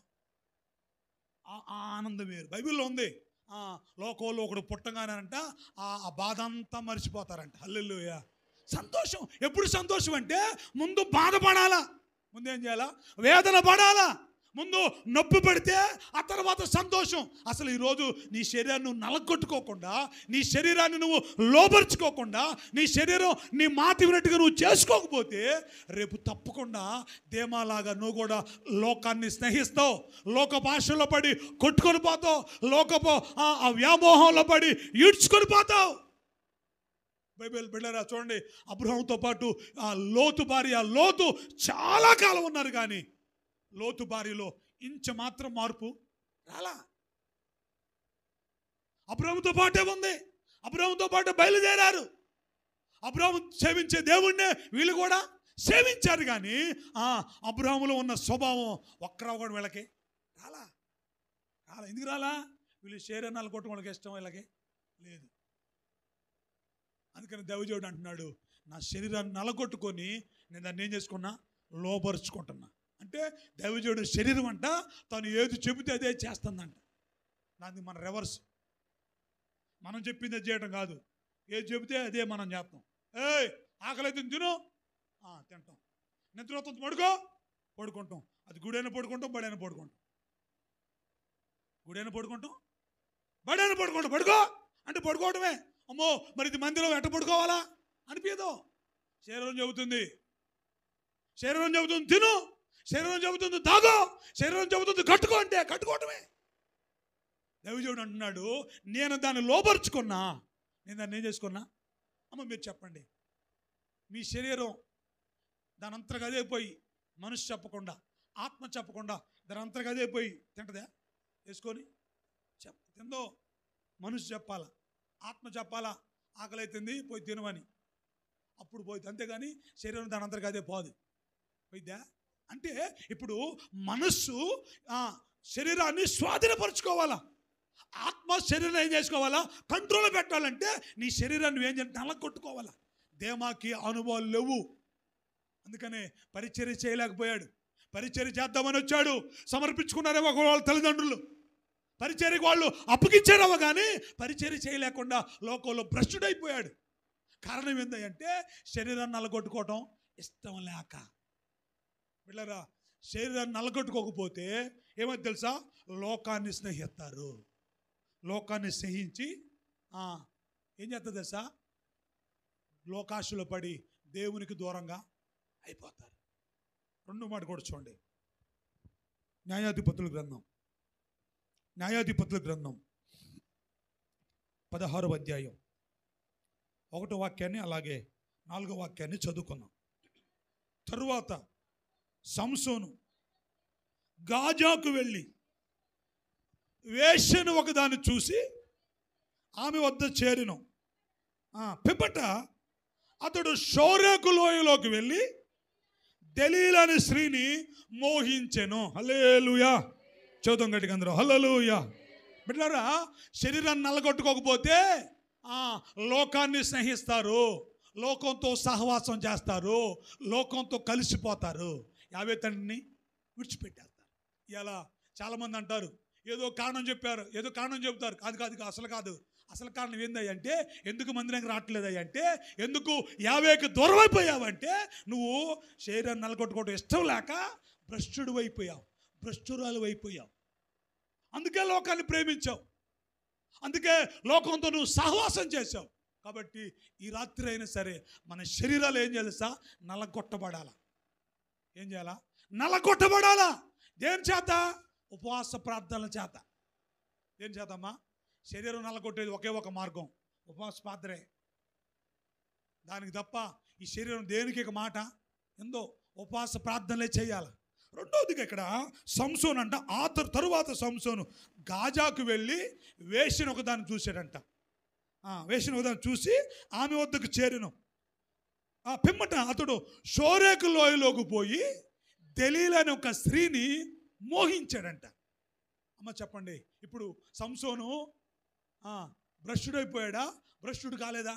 ఆ ఆనందం వేరు. బైబిల్లో ఉంది, లోకంలో ఒకడు పుట్టగానంట ఆ బాధ అంతా మర్చిపోతారంట. హల్లెలూయా. సంతోషం. ఎప్పుడు సంతోషం అంటే ముందు బాధపడాలా, ముందు ఏం చేయాలా? వేదన పడాలా, ముందు నొప్పి పడితే ఆ తర్వాత సంతోషం. అసలు ఈరోజు నీ శరీరాన్ని నువ్వు నలగొట్టుకోకుండా, నీ శరీరాన్ని నువ్వు లోపరుచుకోకుండా, నీ శరీరం నీ మాట వినట్టుగా నువ్వు చేసుకోకపోతే రేపు తప్పకుండా దేమాలాగా నువ్వు కూడా లోకాన్ని స్నేహిస్తావు, లోక భాషల్లో పడి కొట్టుకొని పోతావు, లోకపు ఆ వ్యామోహంలో పడి ఈడ్చుకొని పోతావు. బైబిల్ బిడ్డరా చూడండి, అబ్రహాముతో పాటు ఆ లోతు భార్య లోతు చాలా కాలం ఉన్నారు, కానీ లోతు భార్యలో ఇంచ మాత్రం మార్పు రాలా. అబ్రాహాముతో పాటే ఉంది, అబ్రాహాముతో పాటు బయలుదేరారు. అబ్రాహాము సేవించే దేవుణ్ణే వీళ్ళు కూడా సేవించారు. కానీ అబ్రాహాములో ఉన్న స్వభావం ఒక్కరావు కూడా వీళ్ళకి రాలా. ఎందుకు రాలా? వీళ్ళు శరీరాలు కొట్టుకోవడానికి ఇష్టం వీళ్ళకి లేదు. అందుకని దైవజనుడు అంటున్నాడు, నా శరీరాన్ని నలగొట్టుకొని నేను దాన్ని ఏం చేసుకున్నా, లోపరుచుకుంటున్నా. అంటే దైవజనుడు శరీరం అంట తను ఏది చెబితే అదే చేస్తుందంట. దాన్ని మన రివర్స్, మనం చెప్పింది చేయడం కాదు, ఏది చెబితే అదే మనం చేస్తాం. ఆకలి అయితే తిను, తింటాం. నిద్ర అవుతుంది పడుకుంటాం. అది గుడైనా పడుకుంటాం, బడైనా పడుకుంటాం. గుడైనా పడుకుంటాం, బడైనా పడుకుంటాం. పడుకో అంటే పడుకోవడమే. అమ్మో మరి ఇది మందిలో ఎట్ట పడుకోవాలా అనిపించదు. శరీరం చెబుతుంది, శరీరం చెబుతుంది తిను, శరీరం చెబుతుంది తాగో, శరీరం చెబుతుంది కట్టుకో అంటే కట్టుకోవటమే. దైవజనుడు అంటున్నాడు, నేను దాన్ని లోపరుచుకున్నా, నేను దాన్ని ఏం చేసుకున్నా. అమ్మ మీరు చెప్పండి, మీ శరీరం దాని అంతగా అదే పోయి, మనసు చెప్పకుండా, ఆత్మ చెప్పకుండా దాని అంతగా అదే పోయి తింటదా? వేసుకొని తిందో. మనసు చెప్పాలా, ఆత్మ చెప్పాలా, ఆకలి అవుతుంది పోయి తినమని, అప్పుడు పోయింది. అంతేగాని శరీరం దాని అంతగా అదే పోదు. పోయిద్దా? అంటే ఇప్పుడు మనస్సు శరీరాన్ని స్వాధీనపరచుకోవాలా, ఆత్మ శరీరం ఏం చేసుకోవాలా, కంట్రోల్ పెట్టాలంటే నీ శరీరాన్ని ఏం చేయాలి, నలగొట్టుకోవాలా. దేమాకి అనుభవాలు లేవు, అందుకనే పరిచర్య చేయలేకపోయాడు. పరిచర్య చేద్దామని వచ్చాడు, సమర్పించుకున్నారేమో వాళ్ళ తల్లిదండ్రులు, పరిచర్యకు వాళ్ళు అప్పగించారేమో కానీ పరిచర్య చేయలేకుండా లోకంలో భ్రష్టుడైపోయాడు. కారణం ఏంటంటే శరీరాన్ని నలగొట్టుకోవటం ఇష్టం లేక. వీళ్ళరా శరీరాన్ని నలగొట్టుకోకపోతే ఏమో తెలుసా, లోకాన్ని స్నేహిస్తారు. లోకాన్ని స్నేహించి ఏం చేస్తుంది తెలుసా, లోకాశలో పడి దేవునికి దూరంగా అయిపోతారు. రెండో మాట కూడా చూడండి, న్యాయాధిపతుల గ్రంథం 16వ అధ్యాయం 1వ వాక్యాన్ని అలాగే 4వ వాక్యాన్ని చదువుకున్నాం. తరువాత సంసోను గాజాకు వెళ్ళి వేశ్యను ఒకదాన్ని చూసి ఆమె వద్ద చేరిను. పిమ్మట అతడు షోరేకు లోయలోకి వెళ్ళి దెలీలా అనే స్త్రీని మోహించెను. హల్లెలూయా, చదువుతాం గట్టిగా అందరూ హల్లెలూయా. బిడ్డలారా, శరీరాన్ని నలగొట్టుకోకపోతే లోకాన్ని స్నేహిస్తారు, లోకంతో సహవాసం చేస్తారు, లోకంతో కలిసిపోతారు, యావే తండ్రిని విడిచిపెట్టేస్తారు. ఇలా చాలామంది అంటారు, ఏదో కారణం చెప్పారు, ఏదో కారణం చెబుతారు. కాదు, అసలు కారణం ఏందయ్యంటే, ఎందుకు మందిరానికి రావట్లేదయ్యంటే, ఎందుకు యావేకి దూరం అయిపోయావంటే, నువ్వు శరీరాన్ని నలగొట్టుకోవడం ఇష్టం లేక భ్రష్టుడు అయిపోయావు, భ్రష్టురాలు అయిపోయావు. అందుకే లోకాన్ని ప్రేమించావు, అందుకే లోకంతో నువ్వు సహవాసం చేసావు. కాబట్టి ఈ రాత్రి అయినా సరే మన శరీరాలు ఏం చేయాలి, నలగొట్టబడాలా. ఏం చేయాలా? నలగొట్టబడాలా. దేని చేత? ఉపవాస ప్రార్థనల చేత. దేని చేతమ్మా? శరీరం నలగొట్టేది ఒకే ఒక మార్గం, ఉపవాస ప్రార్థనే. దానికి తప్ప ఈ శరీరం దేనికి ఒక మాట ఎందో ఉపవాస ప్రార్థనలే చేయాలి. రెండవదిగా ఇక్కడ సంసోను అంట, తరువాత సంసోను గాజాకు వెళ్ళి వేశ్యను ఒకదాన్ని చూశాడంట. వేశ్యను ఒకదాన్ని చూసి ఆమె వద్దకు చేరిను. పిమ్మట అతడు షోరేకు లోయలోకి పోయి దెలీలా అనే ఒక స్త్రీని మోహించాడంట. అమ్మ చెప్పండి, ఇప్పుడు సంసోను భ్రష్టుడైపోయాడా? భ్రష్టుడు కాలేదా?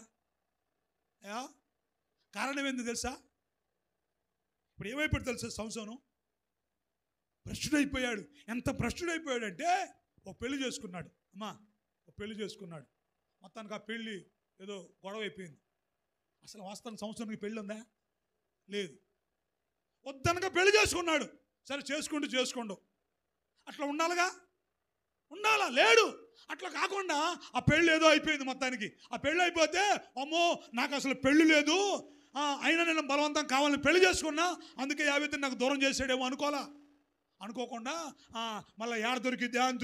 కారణం ఏంది తెలుసా? ఇప్పుడు ఏమైపోయాడు తెలుసా? సంసోను భ్రష్టుడైపోయాడు. ఎంత భ్రష్టుడైపోయాడంటే ఒక పెళ్లి చేసుకున్నాడు. అమ్మా, ఒక పెళ్లి చేసుకున్నాడు. మొత్తానికి ఆ పెళ్ళి ఏదో గొడవ అయిపోయింది. అసలు వాస్తవానికి సంవత్సరానికి పెళ్ళి ఉందా? లేదు. వద్దనగా పెళ్లి చేసుకున్నాడు. సరే చేసుకోండు, అట్లా ఉండాలిగా, ఉండాలా? లేడు. అట్లా కాకుండా ఆ పెళ్ళి ఏదో అయిపోయింది. మొత్తానికి ఆ పెళ్ళి అయిపోతే, అమ్మో నాకు అసలు పెళ్ళి లేదు, అయినా నేను బలవంతం కావాలని పెళ్లి చేసుకున్నా, అందుకే యావైతే నాకు దూరం చేసాడేమో అనుకోకుండా మళ్ళీ ఏడ దొరికిద్దా అని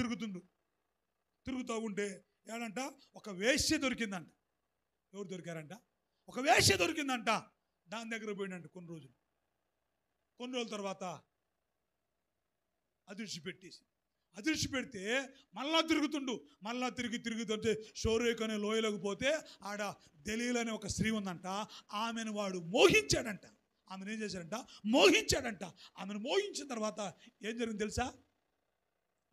తిరుగుతూ ఉంటే ఏడంట ఒక వేశ్య దొరికిందంట. ఎవరు దొరికారంట? ఒక వేశ్య దొరికిందంట. దాని దగ్గర పోయిందంట కొన్ని రోజుల తర్వాత అదిర్చి పెడితే మళ్ళా తిరుగుతుంటే షోరేక్ అనే లోయలోకి పోతే ఆడ దెలీలా అనే ఒక స్త్రీ ఉందంట. ఆమెను వాడు మోహించాడంట. ఆమెను ఏం చేశాడంట? మోహించాడంట. ఆమెను మోహించిన తర్వాత ఏం జరిగింది తెలుసా?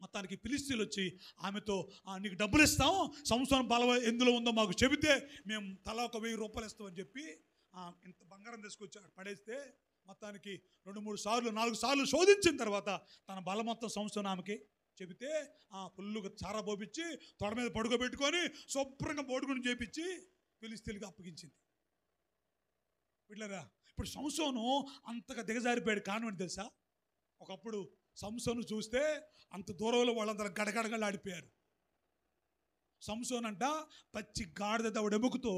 మొత్తానికి ఫిలిష్తీయులు వచ్చి ఆమెతో, నీకు డబ్బులు ఇస్తాం, సంవత్సరం బలం ఎందులో ఉందో మాకు చెబితే మేము తలా ఒక 1000 రూపాయలు ఇస్తామని చెప్పి ఇంత బంగారం తీసుకొచ్చి పడేస్తే మొత్తానికి 2-3 సార్లు 4 సార్లు శోధించిన తర్వాత తన బలం మొత్తం సంవత్సరం ఆమెకి చెబితే ఫుల్లుగా చారా పోపించి తొడ మీద పడుకోబెట్టుకొని శుభ్రంగా బోడుకుని చేపించి ఫిలిష్తీయులకి అప్పగించింది. వీళ్ళరా ఇప్పుడు సంసోను అంతగా దిగజారిపోయాడు. కారణం తెలుసా? ఒకప్పుడు సంసోను చూస్తే అంత దూరంలో వాళ్ళందరూ గడగడగలు ఆడిపోయారు. సంసోన్ అంట పచ్చి గాడిద దవడెముకతో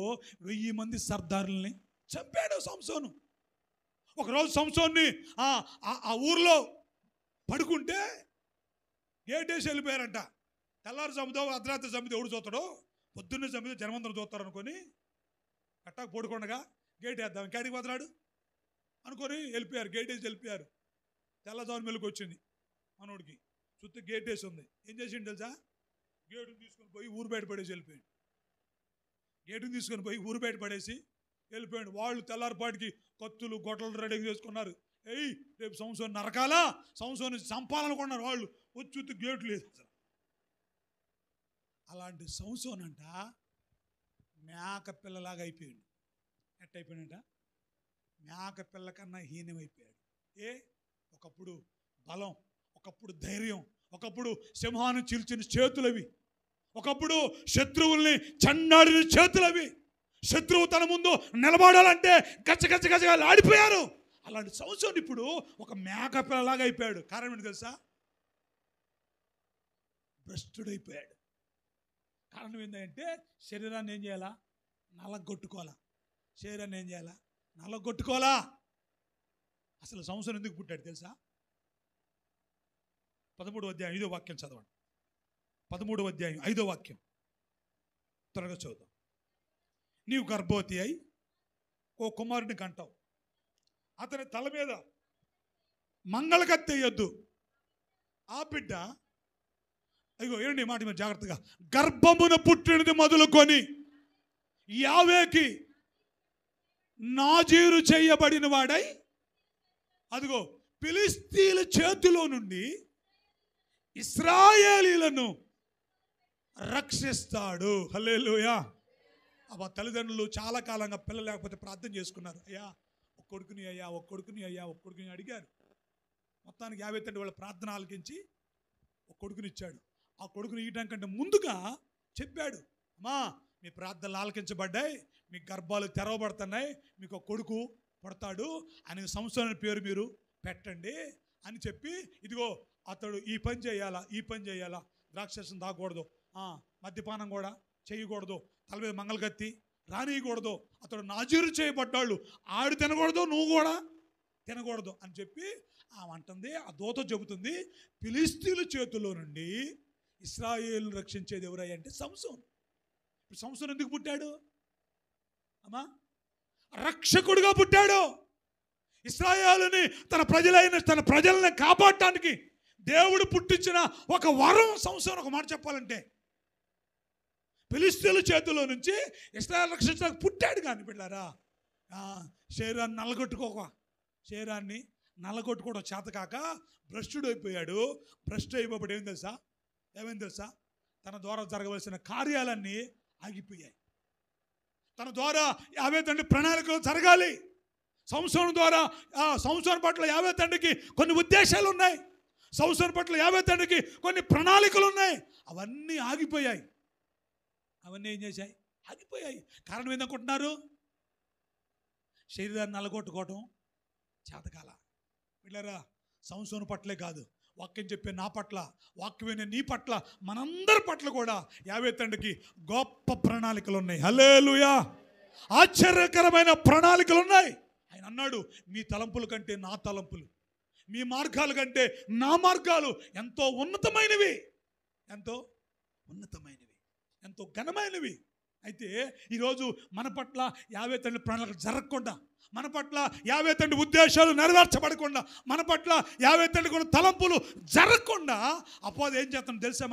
1000 మంది సర్దారుల్ని చంపాడు సంసోను. ఒకరోజు సంసోన్ని ఆ ఊర్లో పడుకుంటే గేటేసి వెళ్ళిపోయారంట. తెల్లారు చంపుదో అర్ధరాత్రి చంపితే ఎవడు చూస్తాడో, పొద్దున్నే చంపితే జనమందరూ చూస్తారు అనుకొని కట్టాకు పడుకుండగా గేట్ వేద్దాం ఇంకాడికి వదలాడు అనుకొని వెళ్ళిపోయారు. గేట్ వేసి వెళ్ళిపోయారు. తెల్లజామున మెలకు వచ్చింది మనోడికి, చుట్టూ గేట్ వేసి ఉంది. ఏం చేసిండు తెలుసా? గేటుని తీసుకొని పోయి ఊరు బయట పడేసి వెళ్ళిపోయాడు. వెళ్ళిపోయాడు. వాళ్ళు తెల్లారిపాటికి కత్తులు గొడ్డలు రెడీ చేసుకున్నారు. రేపు సంవత్సరం నరకాలా, సంవత్సరం చంపాలనుకున్నారు వాళ్ళు. వచ్చి గేటు లేదు. అలాంటి సంవత్సరం అంట మేక పిల్లలాగా అయిపోయాడు. ఎట్టయిపోయాడంట? మేక పిల్ల కన్నా హీనమైపోయాడు. ఒకప్పుడు బలం, ఒకప్పుడు ధైర్యం, ఒకప్పుడు సింహాన్ని చీల్చిన చేతులవి, ఒకప్పుడు శత్రువుల్ని చన్నాడిన చేతులవి. శత్రువు తన ముందు నిలబడాలంటే గచ్చగచ్చగా ఆడిపోయారు. అలాంటి సంవత్సరం ఇప్పుడు ఒక మేక పిల్లలాగా అయిపోయాడు. కారణం ఏంటి తెలుసా? భ్రష్టుడైపోయాడు. కారణం ఏంటంటే శరీరాన్ని ఏం చేయాలా? నలగొట్టుకోవాలా. శరీరాన్ని ఏం చేయాలా? నలగొట్టుకోవాలా. అసలు సంవత్సరం ఎందుకు పుట్టాడు తెలుసా? 13వ అధ్యాయం 5వ వాక్యం చదవండి. 13వ అధ్యాయం 5వ వాక్యం త్వరగా చదువుదాం. నీవు గర్భవతి అయి ఓ కుమారుని కంటావు, అతని తల మీద మంగళకత్తి వేయొద్దు. ఆ బిడ్డ అయ్యో ఏంటి మాట మీరు జాగ్రత్తగా, గర్భమున పుట్టినది మొదలుకొని యావేకి నాజీరు చేయబడిన వాడై అదిగో ఫిలిష్తీయుల చేతిలో నుండి ఇశ్రాయేలీయులను రక్షిస్తాడు. హల్లెలూయా. తల్లిదండ్రులు చాలా కాలంగా పిల్లలు లేకపోతే ప్రార్థన చేసుకున్నారు. ఒక కొడుకుని అడిగారు. మొత్తానికి 50 వాళ్ళ ప్రార్థన ఆలకించి ఒక కొడుకుని ఇచ్చాడు. ఆ కొడుకుని ఇవ్వడం కంటే ముందుగా చెప్పాడు, అమ్మా మీ ప్రార్థనలు ఆలకించబడ్డాయి, మీ గర్భాలు తెరవబడుతున్నాయి, మీకు ఒక కొడుకు పుడతాడు, ఆయన సంవత్సరాన్ని పేరు మీరు పెట్టండి అని చెప్పి, ఇదిగో అతడు ఈ పని చేయాలా, ద్రాక్షరసం తాగకూడదు, మద్యపానం కూడా చేయకూడదు, తల మీద మంగళకత్తి రానియకూడదు, అతడు నాజీరు చేయబడ్డాళ్ళు, ఆడు తినకూడదు, నువ్వు కూడా తినకూడదు అని చెప్పి అంటుంది. ఆ దూత చెబుతుంది, ఫిలిష్తీయుల చేతుల్లో నుండి ఇశ్రాయేలును రక్షించేది ఎవరయ్య అంటే సంసోన్. ఇప్పుడు సంసోన్ ఎందుకు పుట్టాడు? అమ్మా రక్షకుడుగా పుట్టాడు. ఇశ్రాయేలుని తన ప్రజల్ని కాపాడటానికి దేవుడు పుట్టించిన ఒక వరం సంసోన్. ఒక మాట చెప్పాలంటే ఫిలిష్తీయుల చేతుల్లో నుంచి ఇశ్రాయేలు రక్షించడానికి పుట్టాడు. కానీ బిడ్డారా, శరీరాన్ని నల్లగొట్టుకోవడం చేత కాక భ్రష్టుడు అయిపోయాడు. భ్రష్టు అయిపోయాడు. ఏమైంది తెలుసా? తన ద్వారా జరగవలసిన కార్యాలన్నీ ఆగిపోయాయి. తన ద్వారా 50 ప్రణాళికలు జరగాలి. సంవత్సరం ద్వారా సంవత్సరం పట్ల 50 కొన్ని ఉద్దేశాలు ఉన్నాయి. సంవత్సరం పట్ల 50 కొన్ని ప్రణాళికలు ఉన్నాయి. అవన్నీ ఆగిపోయాయి. అవన్నీ ఏం చేశాయి? ఆగిపోయాయి. కారణం ఏందనుకుంటున్నారు? శరీరాన్ని నల్లగొట్టుకోవటం చేతకాల. వీళ్ళరా సంవత్సరం పట్లే కాదు, వాక్యం చెప్పే నా పట్ల, వాక్యం వినే నీ పట్ల, మనందరి పట్ల కూడా 50 గొప్ప ప్రణాళికలు ఉన్నాయి. హల్లెలూయా. ఆశ్చర్యకరమైన ప్రణాళికలు ఉన్నాయి. ఆయన అన్నాడు, మీ తలంపుల కంటే నా తలంపులు, మీ మార్గాల కంటే నా మార్గాలు ఎంతో ఉన్నతమైనవి, ఎంతో ఘనమైనవి అయితే ఈరోజు మన పట్ల యావే తండ్రి ప్రణాళిక జరగకుండా, మన పట్ల యావే తండ్రి ఉద్దేశాలు నెరవేర్చబడకుండా, మన పట్ల యావే తండ్రి కొన్ని తలంపులు జరగకుండా అపవాది ఏం చేస్తాం తెలుసా?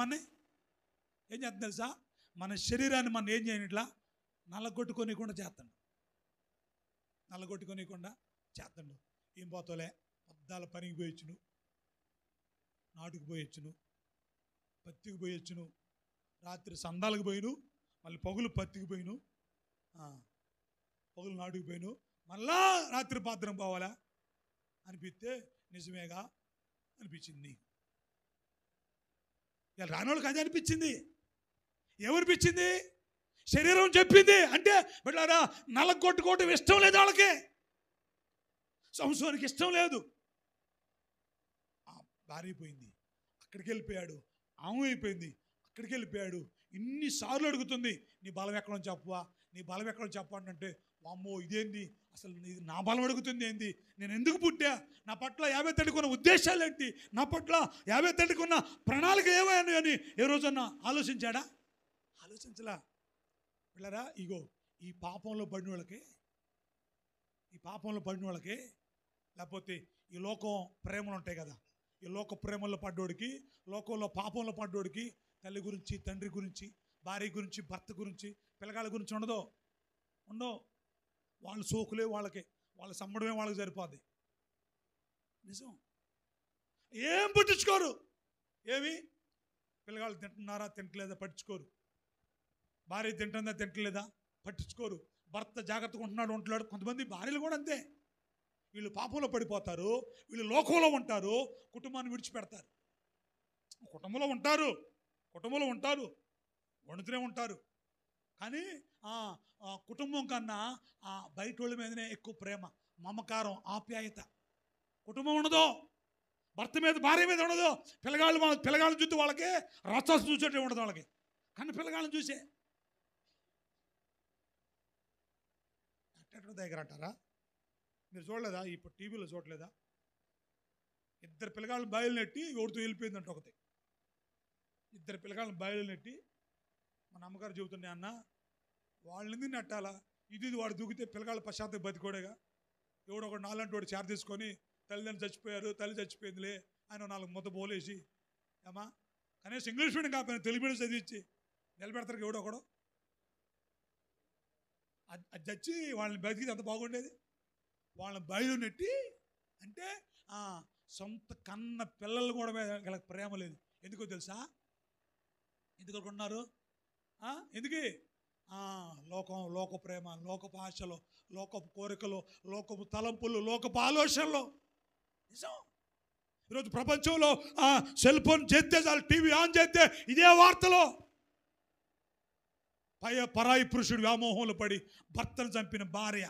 ఏం చేస్తాం తెలుసా? మన శరీరాన్ని మనం ఏం చేయని ఇట్లా నల్లగొట్టుకోనికుండా చేస్తాడు. నల్లగొట్టుకోనికుండా చేస్తాడు. ఏం పోతావులే, పొద్దాల పనికి పోయొచ్చును, నాటుకు పోయొచ్చును, పత్తికి పోయొచ్చును, రాత్రి సందాలకు పోయిను, మళ్ళీ పగులు పత్తికి పోయిను, పగులు నాటుకు పోయిను, మళ్ళా రాత్రి పాత్రం పోవాలా అనిపిస్తే నిజమేగా అనిపించింది. ఇలా రానోళ్ళకి అదే అనిపించింది. ఏమనిపించింది? శరీరం చెప్పింది. అంటే బిడ్డలారా, నల్లగొట్టుకోవటం ఇష్టం లేదు వాళ్ళకి. సంసోనికి ఇష్టం లేదు. భార్య పోయింది, అక్కడికి వెళ్ళిపోయాడు. ఆమె అయిపోయింది, అక్కడికి వెళ్ళిపోయాడు. ఇన్నిసార్లు అడుగుతుంది, నీ బలం ఎక్కడో చెప్పవా, నీ బలం ఎక్కడో చెప్పంటే, అమ్మో ఇదేంది అసలు, నా బలం అడుగుతుంది ఏంది, నేను ఎందుకు పుట్టా, నా పట్ల యాభై తండ్రికున్న ఉద్దేశాలు ఏంటి, నా పట్ల యాభై తండ్రికున్న ప్రణాళిక ఏమైనా అని ఏ రోజన్నా ఆలోచించాడా? ఆలోచించలా. పిల్లరా, ఇగో ఈ పాపంలో పడిన వాళ్ళకి, లేకపోతే ఈ లోకం ప్రేమలు ఉంటాయి కదా, ఈ లోక ప్రేమల్లో పడ్డోడికి, లోకంలో పాపంలో పడ్డోడికి తల్లి గురించి, తండ్రి గురించి, భార్య గురించి, భర్త గురించి, పిల్లగాళ్ళ గురించి ఉండవు. వాళ్ళ సోకులే వాళ్ళకి, వాళ్ళ సమ్మడమే వాళ్ళకి సరిపోద్ది. నిజం. ఏం పట్టించుకోరు. ఏమి పిల్లగాళ్ళు తింటున్నారా తింటలేదా పట్టించుకోరు. భార్య తింటుందా తింటలేదా పట్టించుకోరు. భర్త జాగ్రత్తగా ఉంటున్నాడు ఉంటున్నాడు. కొంతమంది భార్యలు కూడా అంతే. వీళ్ళు పాపంలో పడిపోతారు, వీళ్ళు లోకంలో ఉంటారు, కుటుంబాన్ని విడిచిపెడతారు. కుటుంబంలో ఉంటారు, వండుతూనే ఉంటారు. కానీ కుటుంబం కన్నా బయట వాళ్ళ మీదనే ఎక్కువ ప్రేమ, మమకారం, ఆప్యాయత. కుటుంబం ఉండదు, భర్త మీద భార్య మీద ఉండదు. పిల్లగాళ్ళని చూస్తే వాళ్ళకి రసాలు చూసేటే ఉండదు వాళ్ళకి. కానీ పిల్లగాళ్ళని చూసే ఎట్ట దగ్గర అంటారా? మీరు చూడలేదా? ఇప్పుడు టీవీలో చూడలేదా? ఇద్దరు పిల్లగాళ్ళని బయలు నెట్టి ఎవరితో వెళ్ళిపోయిందంట ఒకటి. ఇద్దరు పిల్లగాళ్ళని బయలు నెట్టి మన అమ్మగారు చెబుతుండే, అన్న వాళ్ళని నెట్టాలా, ఇది వాడు దూకితే పిల్లగాళ్ళు పశ్చాత్త బతికోడేగా. ఎవడో ఒకటి నాలంటి వాడు చేర తీసుకొని తల్లిదండ్రులు చచ్చిపోయారు, తల్లి చచ్చిపోయిందిలే ఆయన 4 ముద్ద పోలేసి, ఏమా కనీసం ఇంగ్లీష్ మీడియం కాకపోయినా తెలుగు మీడియం చదివించి నిలబెడతారు. ఎవడో ఒకడు అది చచ్చి వాళ్ళని బతికితే అంత బాగుండేది. వాళ్ళని బయలు నెట్టి అంటే సొంత కన్న పిల్లలు కూడా వీళ్ళకి ప్రేమ లేదు. ఎందుకో తెలుసా? ఎందుకు ఉన్నారు? ఎందుకు? లోక ప్రేమ, లోకపు ఆశలు, లోకపు కోరికలు, లోకపు తలంపులు, లోకపు ఆలోచనలు. నిజం. ఈరోజు ప్రపంచంలో సెల్ ఫోన్ చేస్తే చాలు, టీవీ ఆన్ చేస్తే ఇదే వార్తలో. పరాయి పురుషుడు వ్యామోహంలో పడి భర్తను చంపిన భార్య,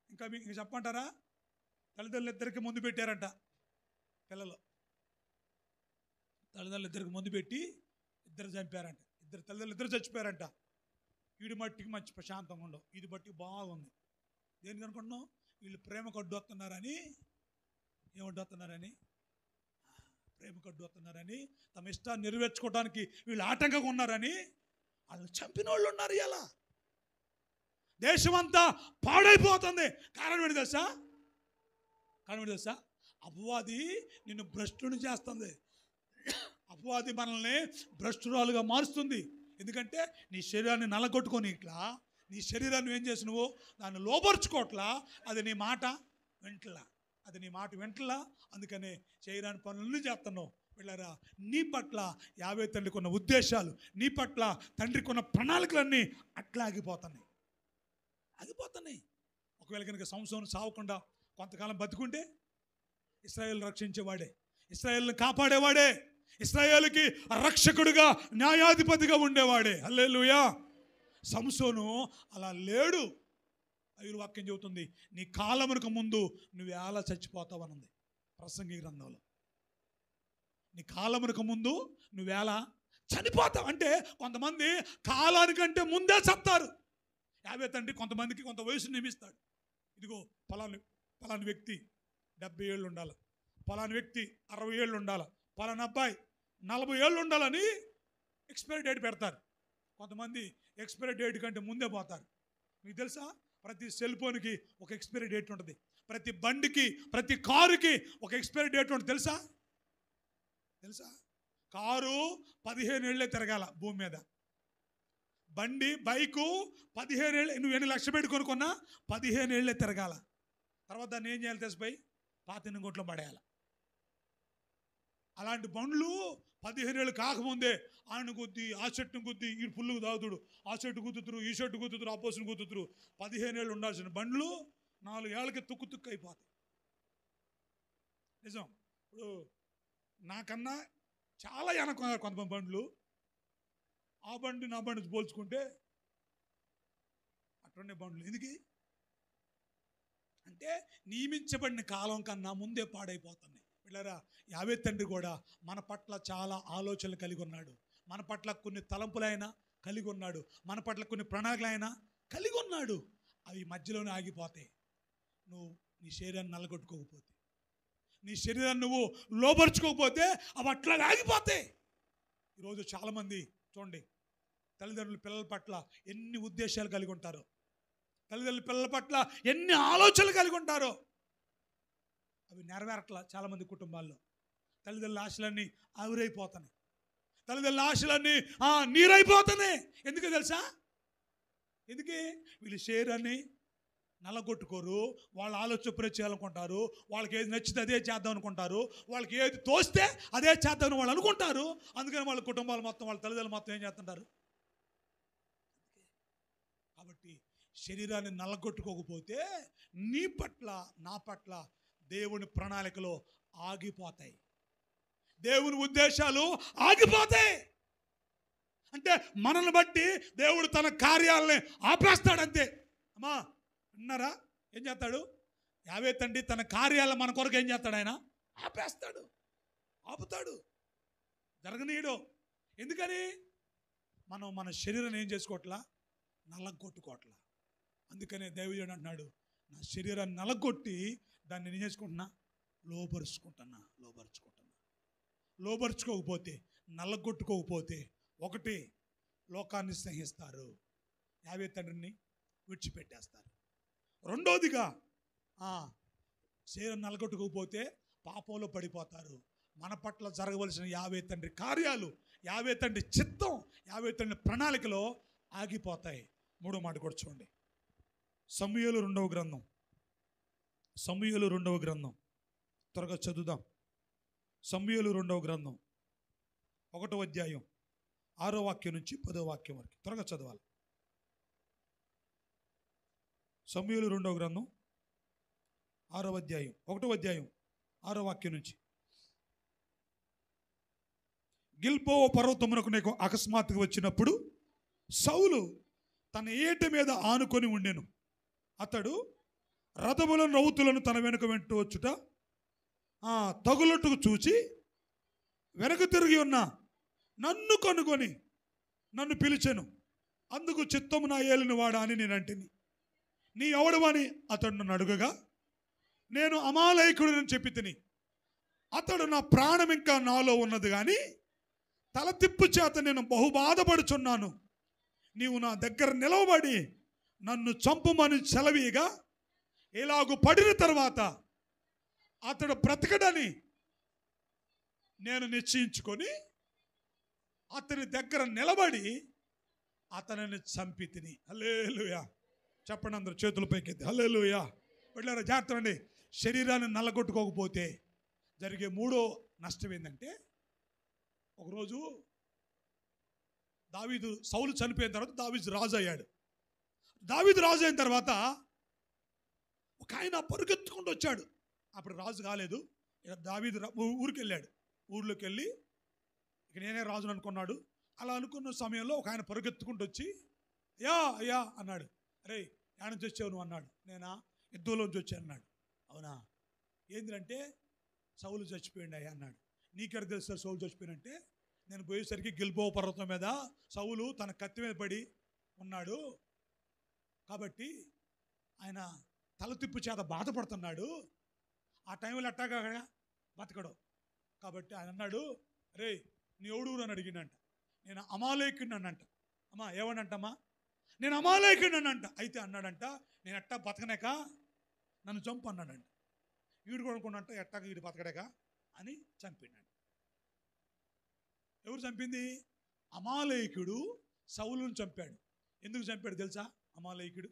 ఇంకా మీకు చెప్పంటారా? తల్లిదండ్రులు ఇద్దరికి ముందు పెట్టారంట. తల్లిదండ్రులు ఇద్దరికి ముందు పెట్టి ఇద్దరు చంపారంట. తల్లిదండ్రులు ఇద్దరు చచ్చిపోయారంట. వీడి మట్టికి మంచి ప్రశాంతంగా ఉండవు, ఇది బట్టి బాగుంది. దేనికి అనుకుంటున్నావు? వీళ్ళు ప్రేమకు అడ్డొస్తున్నారని. ఏమడ్డొస్తున్నారని? ప్రేమకు అడ్డొస్తున్నారని, తమ ఇష్టాన్ని నెరవేర్చుకోవడానికి వీళ్ళు ఆటంకంగా ఉన్నారని వాళ్ళు చంపిన వాళ్ళు ఉన్నారు. ఇలా దేశమంతా పాడైపోతుంది. కారణం ఏంటి తెలుసా? అపవాది నిన్ను భ్రష్టుని చేస్తుంది. అపవాది మనల్ని భ్రష్టురాలుగా మారుస్తుంది. ఎందుకంటే నీ శరీరాన్ని నల్లగొట్టుకొని ఇట్లా, నీ శరీరాన్ని ఏం చేసి నువ్వు దాన్ని లోపరుచుకోవట్లా. అది నీ మాట వెంటలా. అందుకనే చేయరాని పనులన్నీ చేస్తున్నావు. వెళ్ళారా, నీ పట్ల యావే తండ్రికి ఉన్న ఉద్దేశాలు, నీ పట్ల తండ్రికి ఉన్న ప్రణాళికలన్నీ అట్లా ఆగిపోతున్నాయి. ఒకవేళ కనుక సంవత్సరం సావకుండా కొంతకాలం బతుకుంటే ఇశ్రాయేలు రక్షించేవాడే, ఇశ్రాయేలుని కాపాడేవాడే, ఇశ్రాయేలుకి రక్షకుడుగా న్యాయాధిపతిగా ఉండేవాడే. హల్లెలూయా. సంసోను అలా లేడు. బైబిల్ వాక్యం చెబుతుంది, నీ కాలమునకు ముందు నువ్వు ఎలా చచ్చిపోతావనుంది ప్రసంగి గ్రంథంలో. నీ కాలమునకు ముందు నువ్వేలా చనిపోతావు. అంటే కొంతమంది కాలానికంటే ముందే చస్తారు. యాభై తండ్రి కొంతమందికి కొంత వయసు నియమిస్తాడు. ఇదిగో పలాని వ్యక్తి 70 ఏళ్ళు ఉండాలి, పలాని వ్యక్తి 60 ఏళ్ళు ఉండాలి, పలానా అబ్బాయి 40 ఏళ్ళు ఉండాలని ఎక్స్పైరీ డేట్ పెడతారు. కొంతమంది ఎక్స్పైరీ డేట్ కంటే ముందే పోతారు. మీకు తెలుసా, ప్రతి సెల్ ఫోన్కి ఒక ఎక్స్పైరీ డేట్ ఉంటుంది, ప్రతి బండికి ప్రతి కారుకి ఒక ఎక్స్పైరీ డేట్ ఉంటుంది. తెలుసా? కారు 15 ఏళ్ళే తిరగాల భూమి మీద. బైకు 15 ఏళ్ళు, నువ్వు ఎన్ని లక్షలు పెట్టి కొనుక్కున్నా 15 ఏళ్ళే తిరగాల. తర్వాత దాన్ని ఏం చేయాలి తెలిసిపోయి పాతిన గుంట్లో పడేయాలి. అలాంటి బండ్లు 15 ఏళ్ళు కాకముందే ఆయన గుద్ది ఆ చెట్టును గుద్ది ఈ పుల్లుకు తాగుతుడు, ఆ చెట్టు గుద్దుతురు, ఈ చెట్టు గుద్దుతురు, ఆ పోసును గుద్దుతురు. 15 ఏళ్ళు ఉండాల్సిన బండ్లు 4 ఏళ్ళకి తుక్కు అయిపోతాయి. నిజం. ఇప్పుడు నాకన్నా చాలా వెనక కొంతమంది బండ్లు, ఆ బండి నా బండి పోల్చుకుంటే అట్లుండే బండ్లు. ఎందుకు అంటే నియమించబడిన కాలం కన్నా ముందే పాడైపోతున్నాయి. పిల్లరా, యావే తండ్రి కూడా మన పట్ల చాలా ఆలోచనలు కలిగి ఉన్నాడు. మన పట్ల కొన్ని తలంపులైనా కలిగి ఉన్నాడు. మన పట్ల కొన్ని ప్రణాళికలైనా కలిగి ఉన్నాడు. అవి మధ్యలోనే ఆగిపోతాయి. నువ్వు నీ శరీరాన్ని నల్లగొట్టుకోకపోతే, నీ శరీరాన్ని నువ్వు లోపరుచుకోకపోతే అవి అట్లాగే ఆగిపోతాయి. ఈరోజు చాలామంది చూడండి, తల్లిదండ్రులు పిల్లల పట్ల ఎన్ని ఉద్దేశాలు కలిగి ఉంటారో, తల్లిదండ్రులు పిల్లల పట్ల ఎన్ని ఆలోచనలు కలిగి ఉంటారో అవి నెరవేరట్లా చాలామంది కుటుంబాల్లో. తల్లిదండ్రుల ఆశలన్నీ ఆవిరైపోతున్నాయి, తల్లిదండ్రుల ఆశలన్నీ నీరైపోతున్నాయి. ఎందుకు తెలుసా? ఎందుకే? వీళ్ళు శరీరాన్ని నల్లగొట్టుకోరు, వాళ్ళ ఆలోచన చేయాలనుకుంటారు, వాళ్ళకి ఏది నచ్చితే అదే చేద్దాం అనుకుంటారు, వాళ్ళకి ఏది తోస్తే అదే చేద్దామని వాళ్ళు అనుకుంటారు. అందుకని వాళ్ళ కుటుంబాలు మొత్తం, వాళ్ళ తల్లిదండ్రులు మొత్తం ఏం చేస్తుంటారు? కాబట్టి శరీరాన్ని నల్లగొట్టుకోకపోతే నీ పట్ల నా పట్ల దేవుని ప్రణాళికలో ఆగిపోతాయి, దేవుని ఉద్దేశాలు ఆగిపోతాయి. అంటే మనల్ని బట్టి దేవుడు తన కార్యాలని ఆపేస్తాడంతే. అమ్మా విన్నారా? ఏం చేస్తాడు? యావే తండ్రి తన కార్యాలను మన కొరకు ఏం చేస్తాడు? ఆయన ఆపేస్తాడు, ఆపుతాడు, జరగనీయడు. ఎందుకని? మనం మన శరీరాన్ని ఏం చేసుకోవట్లా? నల్లగొట్టుకోవట్లా. అందుకనే దైవజనుడు అంటున్నాడు, నా శరీరాన్ని నల్లగొట్టి దాన్ని ఏం చేసుకుంటున్నా? లోపరుచుకోకపోతే, నల్లగొట్టుకోకపోతే ఒకటి లోకాన్ని స్నేహిస్తారు, యావే తండ్రిని విడిచిపెట్టేస్తారు. రెండోదిగా శరీరం నల్లగొట్టుకోకపోతే పాపంలో పడిపోతారు. మన పట్ల జరగవలసిన యావే తండ్రి కార్యాలు, యావే తండ్రి చిత్తం, యావే తండ్రి ప్రణాళికలో ఆగిపోతాయి. మూడో మాట కూడా చూడండి, సమూయేలు రెండవ గ్రంథం త్వరగా చదువుదాం. సమూయేలు రెండవ గ్రంథం 1వ అధ్యాయం 6వ వాక్యం నుంచి 10వ వాక్యం వరకు త్వరగా చదవాలి. సమూయేలు రెండవ గ్రంథం 1వ అధ్యాయం 6వ వాక్యం నుంచి. గిల్బోవ పర్వతమునకు నీకు అకస్మాత్తుగా వచ్చినప్పుడు సౌలు తన ఏటి మీద ఆనుకొని ఉండెను. అతడు రథములను రౌతులను తన వెనుక వెంట వచ్చుట తగులట్టుకు చూచి వెనక తిరిగి ఉన్న నన్ను కనుగొని నన్ను పిలిచెను. అందుకు చిత్తము నా ఏలిన వాడా అని నేను అంటిని. నీ ఎవడవని అతడు నన్ను అడుగగా నేను అమాలయకుడిని చెప్పి తిని. అతడు నా ప్రాణం ఇంకా నాలో ఉన్నది కానీ తలతిప్పు చేత నేను బహుబాధపడుచున్నాను. నీవు నా దగ్గర నిలవబడి నన్ను చంపుమని సెలవీగా ఇలాగు పడిన తర్వాత అతడు బ్రతకడని నేను నిశ్చయించుకొని అతని దగ్గర నిలబడి అతనిని చంపి తిని. హల్లెలూయా చెప్పండి అందరూ, చేతుల పైకెత్తి హల్లెలూయా. వెళ్ళారా? జాగ్రత్త అండి. శరీరాన్ని నల్లగొట్టుకోకపోతే జరిగే మూడో నష్టం ఏంటంటే, ఒకరోజు సౌలు చనిపోయిన తర్వాత దావీదు రాజు అయ్యాడు. దావీదు రాజు అయిన తర్వాత ఒక ఆయన పరుగెత్తుకుంటూ వచ్చాడు. అప్పుడు రాజు కాలేదు, ఇక దావీదు ఊరికి వెళ్ళాడు. ఊర్లోకి వెళ్ళి ఇక నేనే రాజును అనుకున్నాడు. అలా అనుకున్న సమయంలో ఒక ఆయన పరుగెత్తుకుంటూ వచ్చి అయ్యా అన్నాడు. అరే యాడ నుంచి వచ్చావు నువ్వు అన్నాడు. నేనా యుద్ధంలోంచి వచ్చాను అన్నాడు. అవునా? ఏంటంటే సౌలు చచ్చిపోయింది అయ్యా అన్నాడు. నీకెక్కడ తెలుసు సౌలు చచ్చిపోయినంటే, నేను పోయేసరికి గిల్బోవ పర్వతం మీద సౌలు తన కత్తి మీద పడి ఉన్నాడు కాబట్టి ఆయన తలతిప్పు చేత బాధపడుతున్నాడు. ఆ టైంలో అట్టాగా బతకడు కాబట్టి ఆయన అన్నాడు, రే నీ ఎవడు అని అడిగినంట. నేను అమాలేకుడిని అన్నంట. అమ్మా ఏమనంటమ్మా? నేను అమాలేకుడిని అన్నంట. అయితే అన్నాడంట, నేను ఎట్టా బతకనేక నన్ను చంపు అన్నాడంట. వీడు కొనుక్కున్నంట, ఎట్టాక వీడు బతకడేక అని చంపిండంట. ఎవరు చంపింది? అమాలేకుడు సౌలుని చంపాడు. ఎందుకు చంపాడు తెలుసా? అమాలేకుడు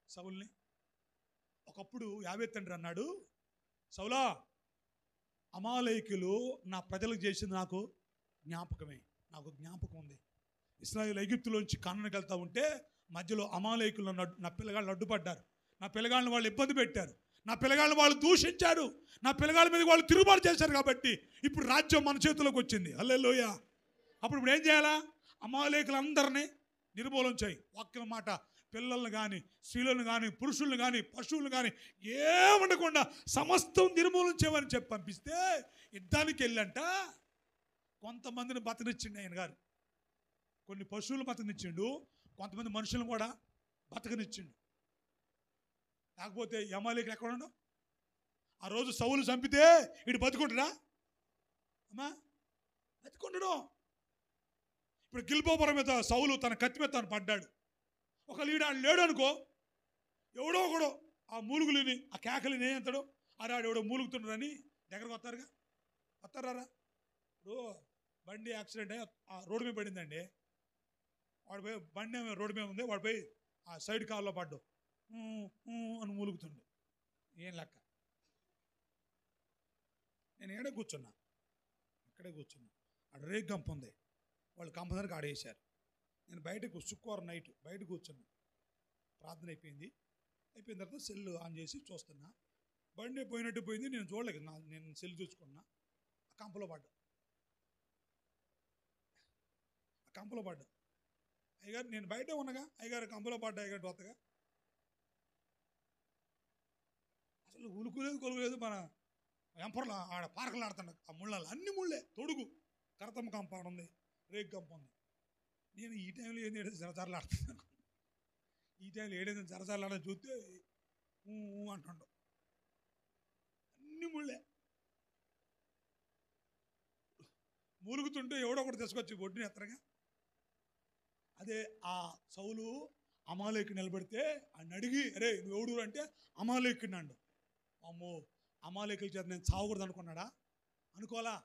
సౌల్ని. ఒకప్పుడు యావే తండ్రి అన్నాడు, సౌలా, అమాలేకులు నా ప్రజలకు చేసింది నాకు జ్ఞాపకమే, నాకు జ్ఞాపకం ఉంది. ఇశ్రాయేలు ఐగుప్తులోంచి కానానుకి వెళ్తూ ఉంటే మధ్యలో అమాలేకులు నా పిల్లగాళ్ళు అడ్డుపడ్డారు. నా పిల్లగాళ్ళని వాళ్ళు ఇబ్బంది పెట్టారు. నా పిల్లగాళ్ళని వాళ్ళు దూషించారు. నా పిల్లగాళ్ళ మీద వాళ్ళు తిరుగుబాటు చేశారు. కాబట్టి ఇప్పుడు రాజ్యం మన చేతిలోకి వచ్చింది. హల్లెలూయా. అప్పుడు ఏం చేయాలా? అమాలేకులందరినీ నిర్మూలన చేయి. వాక్యం మాట, పిల్లల్ని కానీ, స్త్రీలను కానీ, పురుషులను కానీ, పశువులను కానీ ఏమనకుండా సమస్తం నిర్మూలన చేయమని చెప్పి పంపిస్తే యుద్ధానికి వెళ్ళంట కొంతమందిని బతకనిచ్చిండు ఆయన గారు. కొన్ని పశువులు బతకనిచ్చిండు, కొంతమంది మనుషులను కూడా బతకనిచ్చిండు. లేకపోతే అమాలేకులు ఎక్కడ ఉండవు? ఆ రోజు సౌలు చంపితే వీడు బతుకుంటాడా? అమ్మా బతుకుంటాడు. ఇప్పుడు గిల్బోపురం మీద సౌలు తన కత్తి మీద తను పడ్డాడు. ఒక లీడాడు లేడు అనుకో, ఎవడో ఒకడో ఆ మూలుగులని, ఆ కేకలిని ఏమంటాడు, అరాడు ఎవడో మూలుగుతున్నాడని దగ్గరకు వస్తారుగా. వస్తారా? ఇప్పుడు బండి యాక్సిడెంట్ అయ్యి ఆ రోడ్డు మీద పడిందండి. వాడు పోయి బండి రోడ్డు మీద ఉంది, వాడు పోయి ఆ సైడ్ కాల్లో పడ్డు అని మూలుగుతుండు. ఏం లెక్క? నేను ఇక్కడే కూర్చున్నా. ఆడ రేగు గంప ఉంది, వాళ్ళు కంపల్సరీగా ఆడేశారు. నేను బయటకు శుక్రవారం నైట్ బయట కూర్చున్నా. ప్రార్థన అయిపోయిన తర్వాత సెల్ ఆన్ చేసి చూస్తున్నా. బండి పోయినట్టు పోయింది, నేను చూడలేదు. నేను సెల్ చూసుకున్నా. ఆ కంపలో పడ్డా. అయ్యగారు నేను బయట ఉన్నగా, అయ్యగారు కంపలో పడ్డా. అయ్యగారు కొత్తగా అసలు ఉలుకులేదు కొలుగులేదు. మన ఎంపర్లు ఆడ పార్కలు ఆడుతున్నాడు. ఆ ముళ్ళలు అన్ని ముళ్ళే, తొడుగు కరతమ్మ కంప ఉంది, రేగు కంప ఉంది. నేను ఈ టైంలో ఏంది జరజరలు ఆడుతున్నాను. ఈ టైంలో ఏడైంది జరజరలు ఆడ చూస్తే అంటుండవు. అన్ని ముళ్ళే. మూలుగుతుంటే ఎవడో ఒకటి తీసుకొచ్చి ఒడ్డుని ఎత్తరగా. అదే ఆ సౌలు అమాలేకుని నిలబడితే ఆయన అడిగి, అరే నువ్వు ఎవడు అంటే అమాలేకుని అండు. అమ్మో, అమాలేకుల చేత నేను చావకూడదు అనుకున్నాడా? అనుకోవాలా?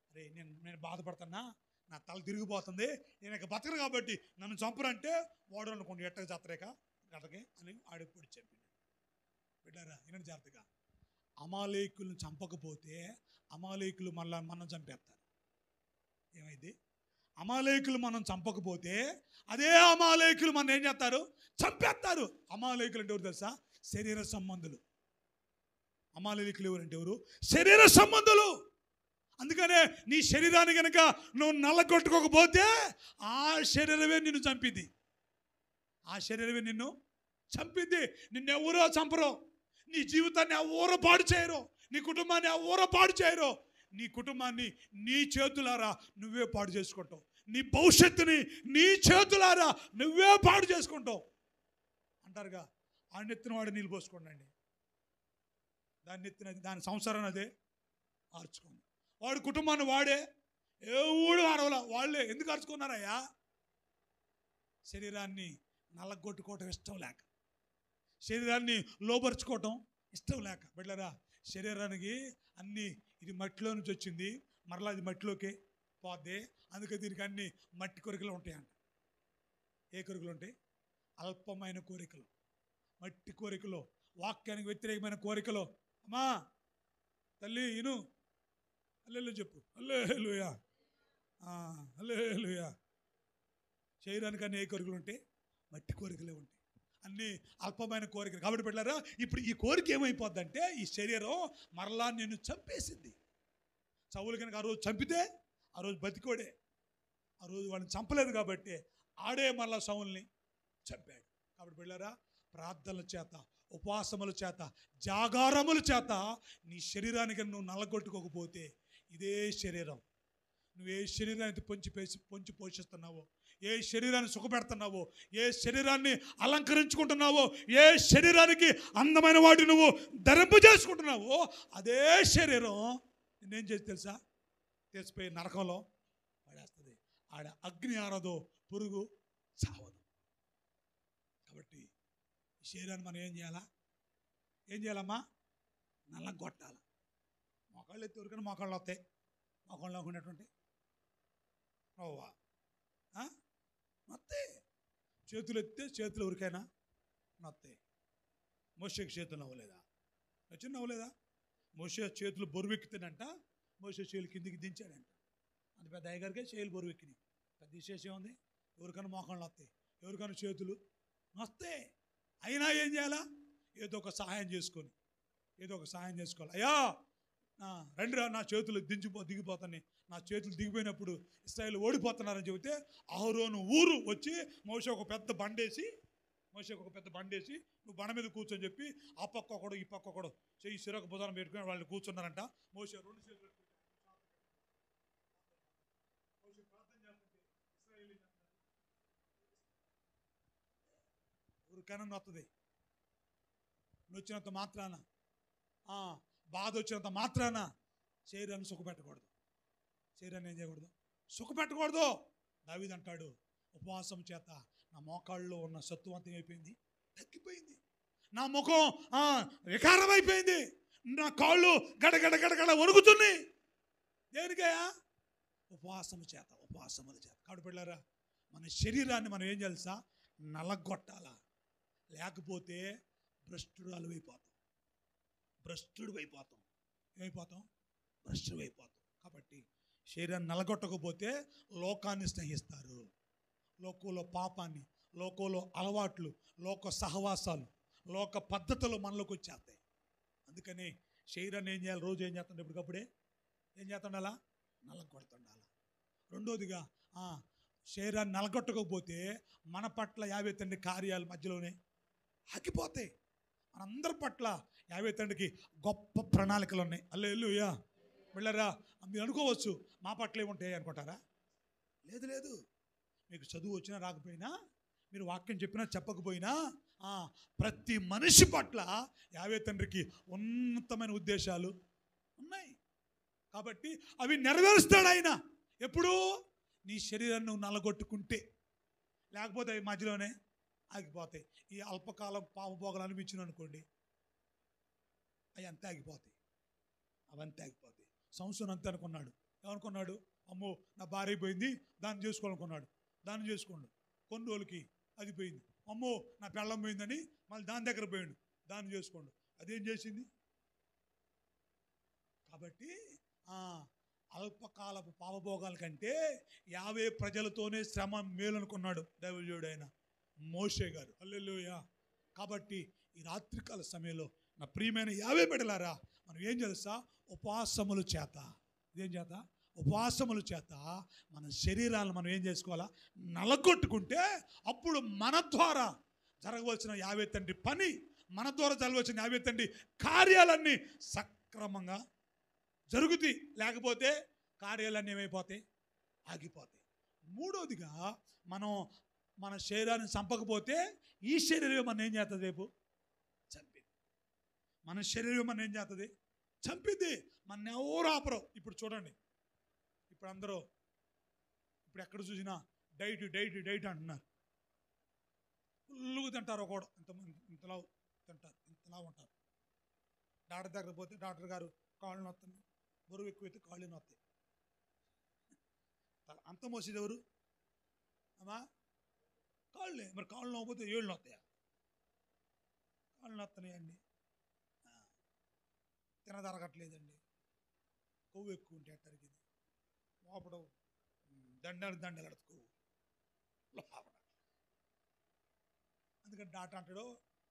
అరే నేను బాధపడుతున్నా, నా తల తిరిగిపోతుంది, నేను ఇక బతకను కాబట్టి నన్ను చంపరంటే వాడు అనుకోండి ఎట్టక జాతరేక గటకే అని ఆడిపోయి చెప్పింది. బిడ్డారా వినండి జాగ్రత్తగా. అమాలేకులను చంపకపోతే అమాలేకులు మనం చంపేస్తారు. ఏమైంది? అమాలేకులు మనం చంపకపోతే అదే అమాలేకులు మనం ఏం చేస్తారు? చంపేస్తారు. అమాలేకులు అంటే ఎవరు తెలుసా? శరీర సంబంధులు. అమాలేకులు ఎవరంటే ఎవరు? శరీర సంబంధులు. అందుకనే నీ శరీరాన్ని కనుక నువ్వు నల్లగొట్టుకోకపోతే ఆ శరీరమే నిన్ను చంపింది. నిన్నెవరో చంపరు. నీ జీవితాన్ని ఎవరో పాడు చేయరు. నీ కుటుంబాన్ని ఎవరో పాడు చేయరు. నీ కుటుంబాన్ని నీ చేతులారా నువ్వే పాడు చేసుకుంటావు. నీ భవిష్యత్తుని నీ చేతులారా నువ్వే పాడు చేసుకుంటావు అంటారుగా. ఆ నెత్తిన వాడు నీళ్ళు పోసుకోండి. దాని నెత్తిన దాని సంసారాన్ని అదే ఆర్చుకోండి. వాడు కుటుంబాన్ని వాడే ఎవడు ఆడవలా వాళ్ళే. ఎందుకు అరుచుకున్నారయ్యా? శరీరాన్ని నల్లగొట్టుకోవటం ఇష్టం లేక, శరీరాన్ని లోపరుచుకోవటం ఇష్టం లేక. బిడ్డలారా, శరీరానికి అన్నీ ఇది మట్టిలో నుంచి వచ్చింది, మరలా అది మట్టిలోకి పోద్ది. అందుకే దీనికి అన్ని మట్టి కోరికలు ఉంటాయంట. ఏ కోరికలు ఉంటాయి? అల్పమైన కోరికలు, మట్టి కోరికలు, వాక్యానికి వ్యతిరేకమైన కోరికలు. అమ్మా తల్లి ఇను, హల్లెలూయా చెప్పు, హల్లెలూయా, హల్లెలూయా. శరీరానికి అన్ని ఏ కోరికలు ఉంటాయి? మట్టి కోరికలే ఉంటాయి, అన్ని అల్పమైన కోరికలు. కాబట్టి పెట్టారా, ఇప్పుడు ఈ కోరిక ఏమైపోద్దంటే ఈ శరీరం మరలా నిన్ను చంపేసింది. సౌలు కనుక ఆ రోజు చంపితే ఆ రోజు బతికోడే. ఆ రోజు వాడిని చంపలేదు కాబట్టి ఆడే మరలా సౌలుని చంపాడు. కాబట్టి పెట్టారా, ప్రార్థనల చేత, ఉపవాసముల చేత, జాగారముల చేత నీ శరీరానికి నువ్వు నల్లగొట్టుకోకపోతే ఇదే శరీరం, నువ్వు ఏ శరీరాన్ని పొంచి పోషిస్తున్నావో, ఏ శరీరాన్ని సుఖపెడుతున్నావో, ఏ శరీరాన్ని అలంకరించుకుంటున్నావో, ఏ శరీరానికి అందమైన వాటి నువ్వు ధరింపు చేసుకుంటున్నావో అదే శరీరం నేనేం చేసి తెలుసా? తీసిపోయి నరకంలో పడేస్తుంది. ఆడ అగ్ని ఆరదు, పురుగు చావదు. కాబట్టి ఈ శరీరాన్ని మనం ఏం చేయాలా? ఏం చేయాలమ్మా? నల్లగొట్టాలి. మోకాళ్ళు ఎత్తి ఎవరికైనా మోకాళ్ళు వస్తాయి. మోకాళ్ళు నవ్వుకునేటువంటి నవ్వా నొత్తాయి. చేతులు ఎత్తే చేతులు ఎవరికైనా నొత్తాయి. మోషేకి చేతులు నవ్వలేదా? వచ్చిన నవ్వలేదా? మోషే చేతులు బొరువెక్కితేనంట మోషే చేతులు కిందికి దించాడంట. అంత పెద్ద అయ్యగారికే చేతులు బొరువెక్కినాయి. పెద్ద విశేషం ఉంది. ఎవరికైనా మోకాళ్ళు వస్తాయి, ఎవరికైనా చేతులు నొస్తాయి. అయినా ఏం చేయాలా? ఏదో ఒక సహాయం చేసుకోవాలి. అయ్యా రండిరా, నా చేతులు దిగిపోతాయి, నా చేతులు దిగిపోయినప్పుడు ఇశ్రాయేలు ఓడిపోతున్నారని చెబితే అహరోను ఊరు వచ్చి మోషే ఒక పెద్ద బండేసి నువ్వు బండ మీద కూర్చొని చెప్పి ఆ పక్క ఒకడు ఈ పక్క ఒకడు చెయ్యి సిరొక బుధానం పెట్టుకుని వాళ్ళు కూర్చున్నారంట. మోషే రెండు చేతులు ప్రార్థన చేస్తుంటే ఇశ్రాయేలు ఊరికైనా వస్తుంది. నొచ్చినంత మాత్రాన, బాధ వచ్చినంత మాత్రాన శరీరాన్ని సుఖపెట్టకూడదు. శరీరాన్ని ఏం చేయకూడదు? సుఖపెట్టకూడదు. దావీదు అంటాడు, ఉపవాసం చేత నా మోకాళ్ళలో ఉన్న సత్తువంతం అయిపోయింది, తగ్గిపోయింది. నా ముఖం వికారం అయిపోయింది. నా కాళ్ళు గడగడ గడగడ వణుకుతున్నాయి. దేనికయ్యా? ఉపవాసముల చేత. కాబట్టి పిల్లరా, మన శరీరాన్ని మనం ఏం చేయాల్సా? నలగొట్టాలా. లేకపోతే భ్రష్టుడు అయిపోతాం. కాబట్టి శరీరాన్ని నలగొట్టకపోతే లోకాన్ని స్నేహిస్తారు. లోకంలో పాపాన్ని, లోకంలో అలవాట్లు, లోక సహవాసాలు, లోక పద్ధతులు మనలోకి వచ్చేస్తాయి. అందుకని శరీరాన్ని ఏం చేయాలి? రోజు ఏం చేస్తుండే? ఎప్పటికప్పుడే ఏం చేస్తుండాలా? నలగొడుతుండాలా. రెండోదిగా శరీరాన్ని నలగొట్టకపోతే మన పట్ల 50 తండ్రి కార్యాలు మధ్యలోనే ఆగిపోతాయి. మనందరి పట్ల 50 తండ్రికి గొప్ప ప్రణాళికలు ఉన్నాయి. హల్లెలూయా. వెళ్ళరా, మీరు అనుకోవచ్చు మా పట్ల ఏముంటాయి అనుకుంటారా? లేదు. మీకు చదువు వచ్చినా రాకపోయినా, మీరు వాక్యం చెప్పినా చెప్పకపోయినా, ప్రతి మనిషి పట్ల 50 తండ్రికి ఉన్నతమైన ఉద్దేశాలు ఉన్నాయి. కాబట్టి అవి నెరవేరుస్తాడు ఆయన. ఎప్పుడు? నీ శరీరాన్ని నువ్వు నలగొట్టుకుంటే. లేకపోతే అవి మధ్యలోనే ఆగిపోతాయి. ఈ అల్పకాలం పాపభోగాలు అనిపించిన అనుకోండి, అవి అంతే ఆగిపోతాయి. సంవత్సరం అంతే అనుకున్నాడు. ఏమనుకున్నాడు? అమ్మో నా భార్య పోయింది, దాన్ని చేసుకోవాలనుకున్నాడు. దాన్ని చేసుకోండు. కొన్ని రోజులకి అది పోయింది. అమ్మో నా పెళ్ళం పోయిందని మళ్ళీ దాని దగ్గర పోయాడు. దాన్ని చేసుకోండు. అదేం చేసింది? కాబట్టి అల్పకాలపు పాపభోగాల కంటే 50 ప్రజలతోనే శ్రమ మేలనుకున్నాడు దైవజనుడైన మోషే గారు. హల్లెలూయా. కాబట్టి ఈ రాత్రికాల సమయంలో నా ప్రియమైన 50 బిడ్డలారా, మనం ఏం చేస్తా? ఉపవాసముల చేత మన శరీరాలను మనం ఏం చేసుకోవాలా? నలగొట్టుకుంటే అప్పుడు మన ద్వారా జరగవలసిన 50 తండ్రి పని, మన ద్వారా జరగవలసిన 50 తండ్రి కార్యాలన్నీ సక్రమంగా జరుగుతాయి. లేకపోతే కార్యాలన్నీ ఏమైపోతాయి? ఆగిపోతాయి. మూడోదిగా, మనం మన శరీరాన్ని చంపకపోతే ఈ శరీరం మనం ఏం చేస్తుంది? రేపు చంపింది. మన శరీరం మనం ఏం చేస్తుంది? చంపింది. మన ఎవరు ఆపరు. ఇప్పుడు చూడండి, ఇప్పుడు అందరూ ఇప్పుడు ఎక్కడ చూసినా డైట్ అంటున్నారు. ఫుల్లుగా తింటారు. ఒకడు ఇంతలా తింటారు, ఇంతలా ఉంటారు. డాక్టర్ దగ్గర పోతే డాక్టర్ గారు కాళ్ళు నొత్తుంది, బరువు ఎక్కువైతే కాళ్ళు నొత్తాయి. అంత మోసేది ఎవరు అమ్మా? కాళ్ళే. మరి కాళ్ళు నవ్వకపోతే ఏళ్ళు నొత్తాయా? కాళ్ళు నొత్తనాయండి. తినదరగట్లేదండి. కొవ్వు ఎక్కువ ఉంటే ఎట్టరికిది లోపడం దండలు కొవ్వు లోపడ. అందుకని డాక్టర్ అంటాడు,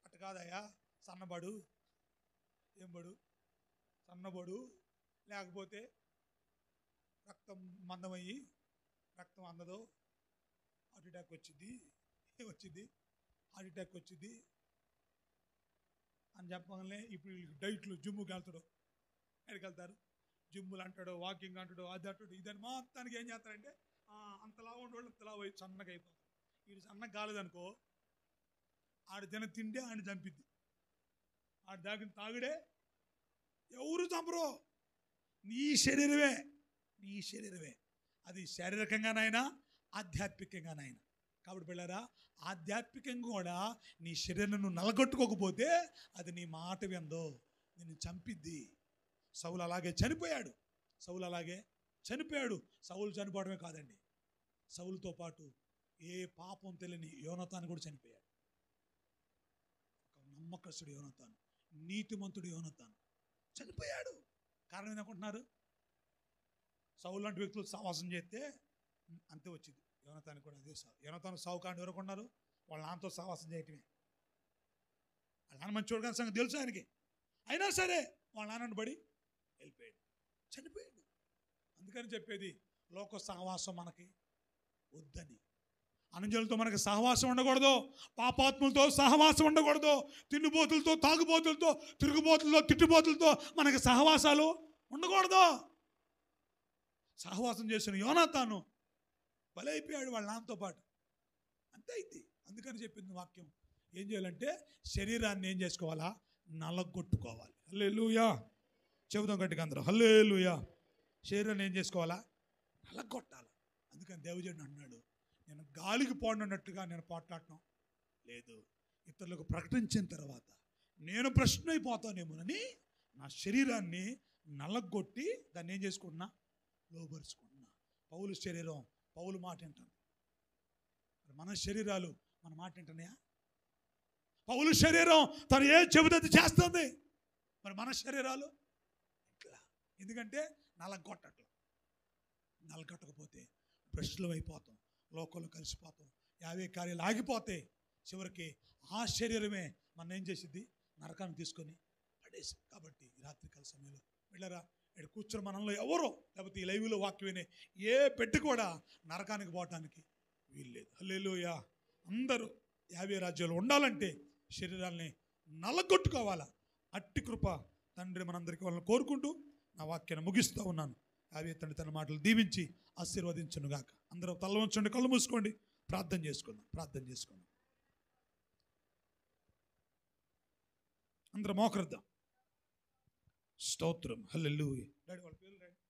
అట్ట కాదయ్యా, సన్నబడు. సన్నబడు, లేకపోతే రక్తం మందమయ్యి రక్తం అందదు, హార్ట్ అటాక్ వచ్చింది అని చెప్పగానే ఇప్పుడు డైట్లు జిమ్ముకి వెళ్తాడు. ఎక్కడికి వెళ్తారు? జిమ్ములు అంటాడు, వాకింగ్ అంటాడు, అది అంటాడు, ఇదని మొత్తానికి ఏం చేస్తారంటే అంతలా ఉండేవాళ్ళు ఇంతలా పోయి సన్నగా అయిపోతారు. వీడు సన్నగా కాలేదనుకో, ఆడు తిండే ఆయన చంపిద్ది. ఆడు తాగిన తాగుడే ఎవరు చంపరు, నీ శరీరమే. నీ శరీరమే. అది శారీరకంగానైనా ఆధ్యాత్మికంగానైనా. కాబట్టి పిల్లరా, ఆధ్యాత్మికంగా కూడా నీ శరీరం నలగొట్టుకోకపోతే అది నీ మాట విందో నిన్ను చంపిద్ది. సౌలు అలాగే చనిపోయాడు. సౌలు చనిపోవడమే కాదండి, సౌలుతో పాటు ఏ పాపం తెలియని యోనాతాను కూడా చనిపోయాడు. ఒక నమ్మకస్తుడు యోనాతాను, నీతిమంతుడు యోనాతాను చనిపోయాడు. కారణం ఏమనుకుంటున్నారు? సౌలు లాంటి వ్యక్తులు సావాసం చేస్తే అంతే వచ్చింది. యోనాతాను కూడా అదే సావు. యోనాతాను సావు కాండి ఎవరుకున్నారు? వాళ్ళ నాన్నతో సావాసం చేయటమే. వాళ్ళ నాన్న మంచివాడు కానీ సంగతి తెలుసు ఆయనకి. అయినా సరే వాళ్ళ నాన్నని పడి వెళ్ళిపోయాడు, చనిపోయాడు. అందుకని చెప్పేది లోక సహవాసం మనకి వద్దని. అనుజనులతో మనకి సహవాసం ఉండకూడదు, పాపాత్ములతో సహవాసం ఉండకూడదు, తిండిపోతులతో, తాగుబోతులతో, తిరుగుబోతులతో, తిట్టుబోతులతో మనకి సహవాసాలు ఉండకూడదు. సహవాసం చేసిన యోనాతాను బలైపోయాడు వాళ్ళ నాన్నతో పాటు. అంతే అయింది. అందుకని చెప్పింది వాక్యం. ఏం చేయాలంటే శరీరాన్ని ఏం చేసుకోవాలా? నలగొట్టుకోవాలి. హల్లెలూయా. చెబుదాం గట్టిగా అందరూ హల్లెలూయా. శరీరాన్ని ఏం చేసుకోవాలా? నలగొట్టాలి. అందుకని దేవుడు అన్నాడు, నేను గాలికి పోనన్నట్టుగా నేను పోట్లాడటం లేదు. ఇతరులకు ప్రకటించిన తర్వాత నేను ప్రశ్న అయిపోతానేమోనని నా శరీరాన్ని నలగొట్టి దాన్ని ఏం చేసుకుంటున్నా? లోబరుచుకుంటున్నా. పౌలు శరీరం పౌలు మాట వింటుంది. మన శరీరాలు మన మాట వింటున్నాయా? పౌలు శరీరం తను ఏ చెబుతుంది చేస్తుంది. మరి మన శరీరాలు ఇట్లా. ఎందుకంటే నలగొట్టకపోతే భ్రష్టులం అయిపోతాం, లోకంలో కలిసిపోతాం, యావే కార్యాలు ఆగిపోతాయి. చివరికి ఆ శరీరమే మన ఏం చేసిద్ది? నరకాన్ని తీసుకొని పడేసి. కాబట్టి ఈ రాత్రికాల సమయంలో వెళ్ళరా, ఇక్కడ కూర్చొని మనలో ఎవరో, లేకపోతే ఈ లైవ్లో వాక్యం వినే ఏ బిడ్డ కూడా నరకానికి పోవటానికి వీల్లేదు. హల్లెలూయా. అందరూ యావే రాజ్యాలు ఉండాలంటే శరీరాల్ని నలగొట్టుకోవాలా. అట్టి కృప తండ్రి మనందరికీ వాళ్ళని కోరుకుంటూ నా వాక్యాన్ని ముగిస్తూ ఉన్నాను. యావే తండ్రి తన మాటలు దీవించి ఆశీర్వదించును గాక. అందరూ తల వంచండి, కళ్ళు మూసుకోండి, ప్రార్థన చేసుకుందాం. అందరూ మోకరిద్దాం. స్తోత్రం. హల్లెలూయా. డాడీ వాళ్ళ పేర్లు రాయండి.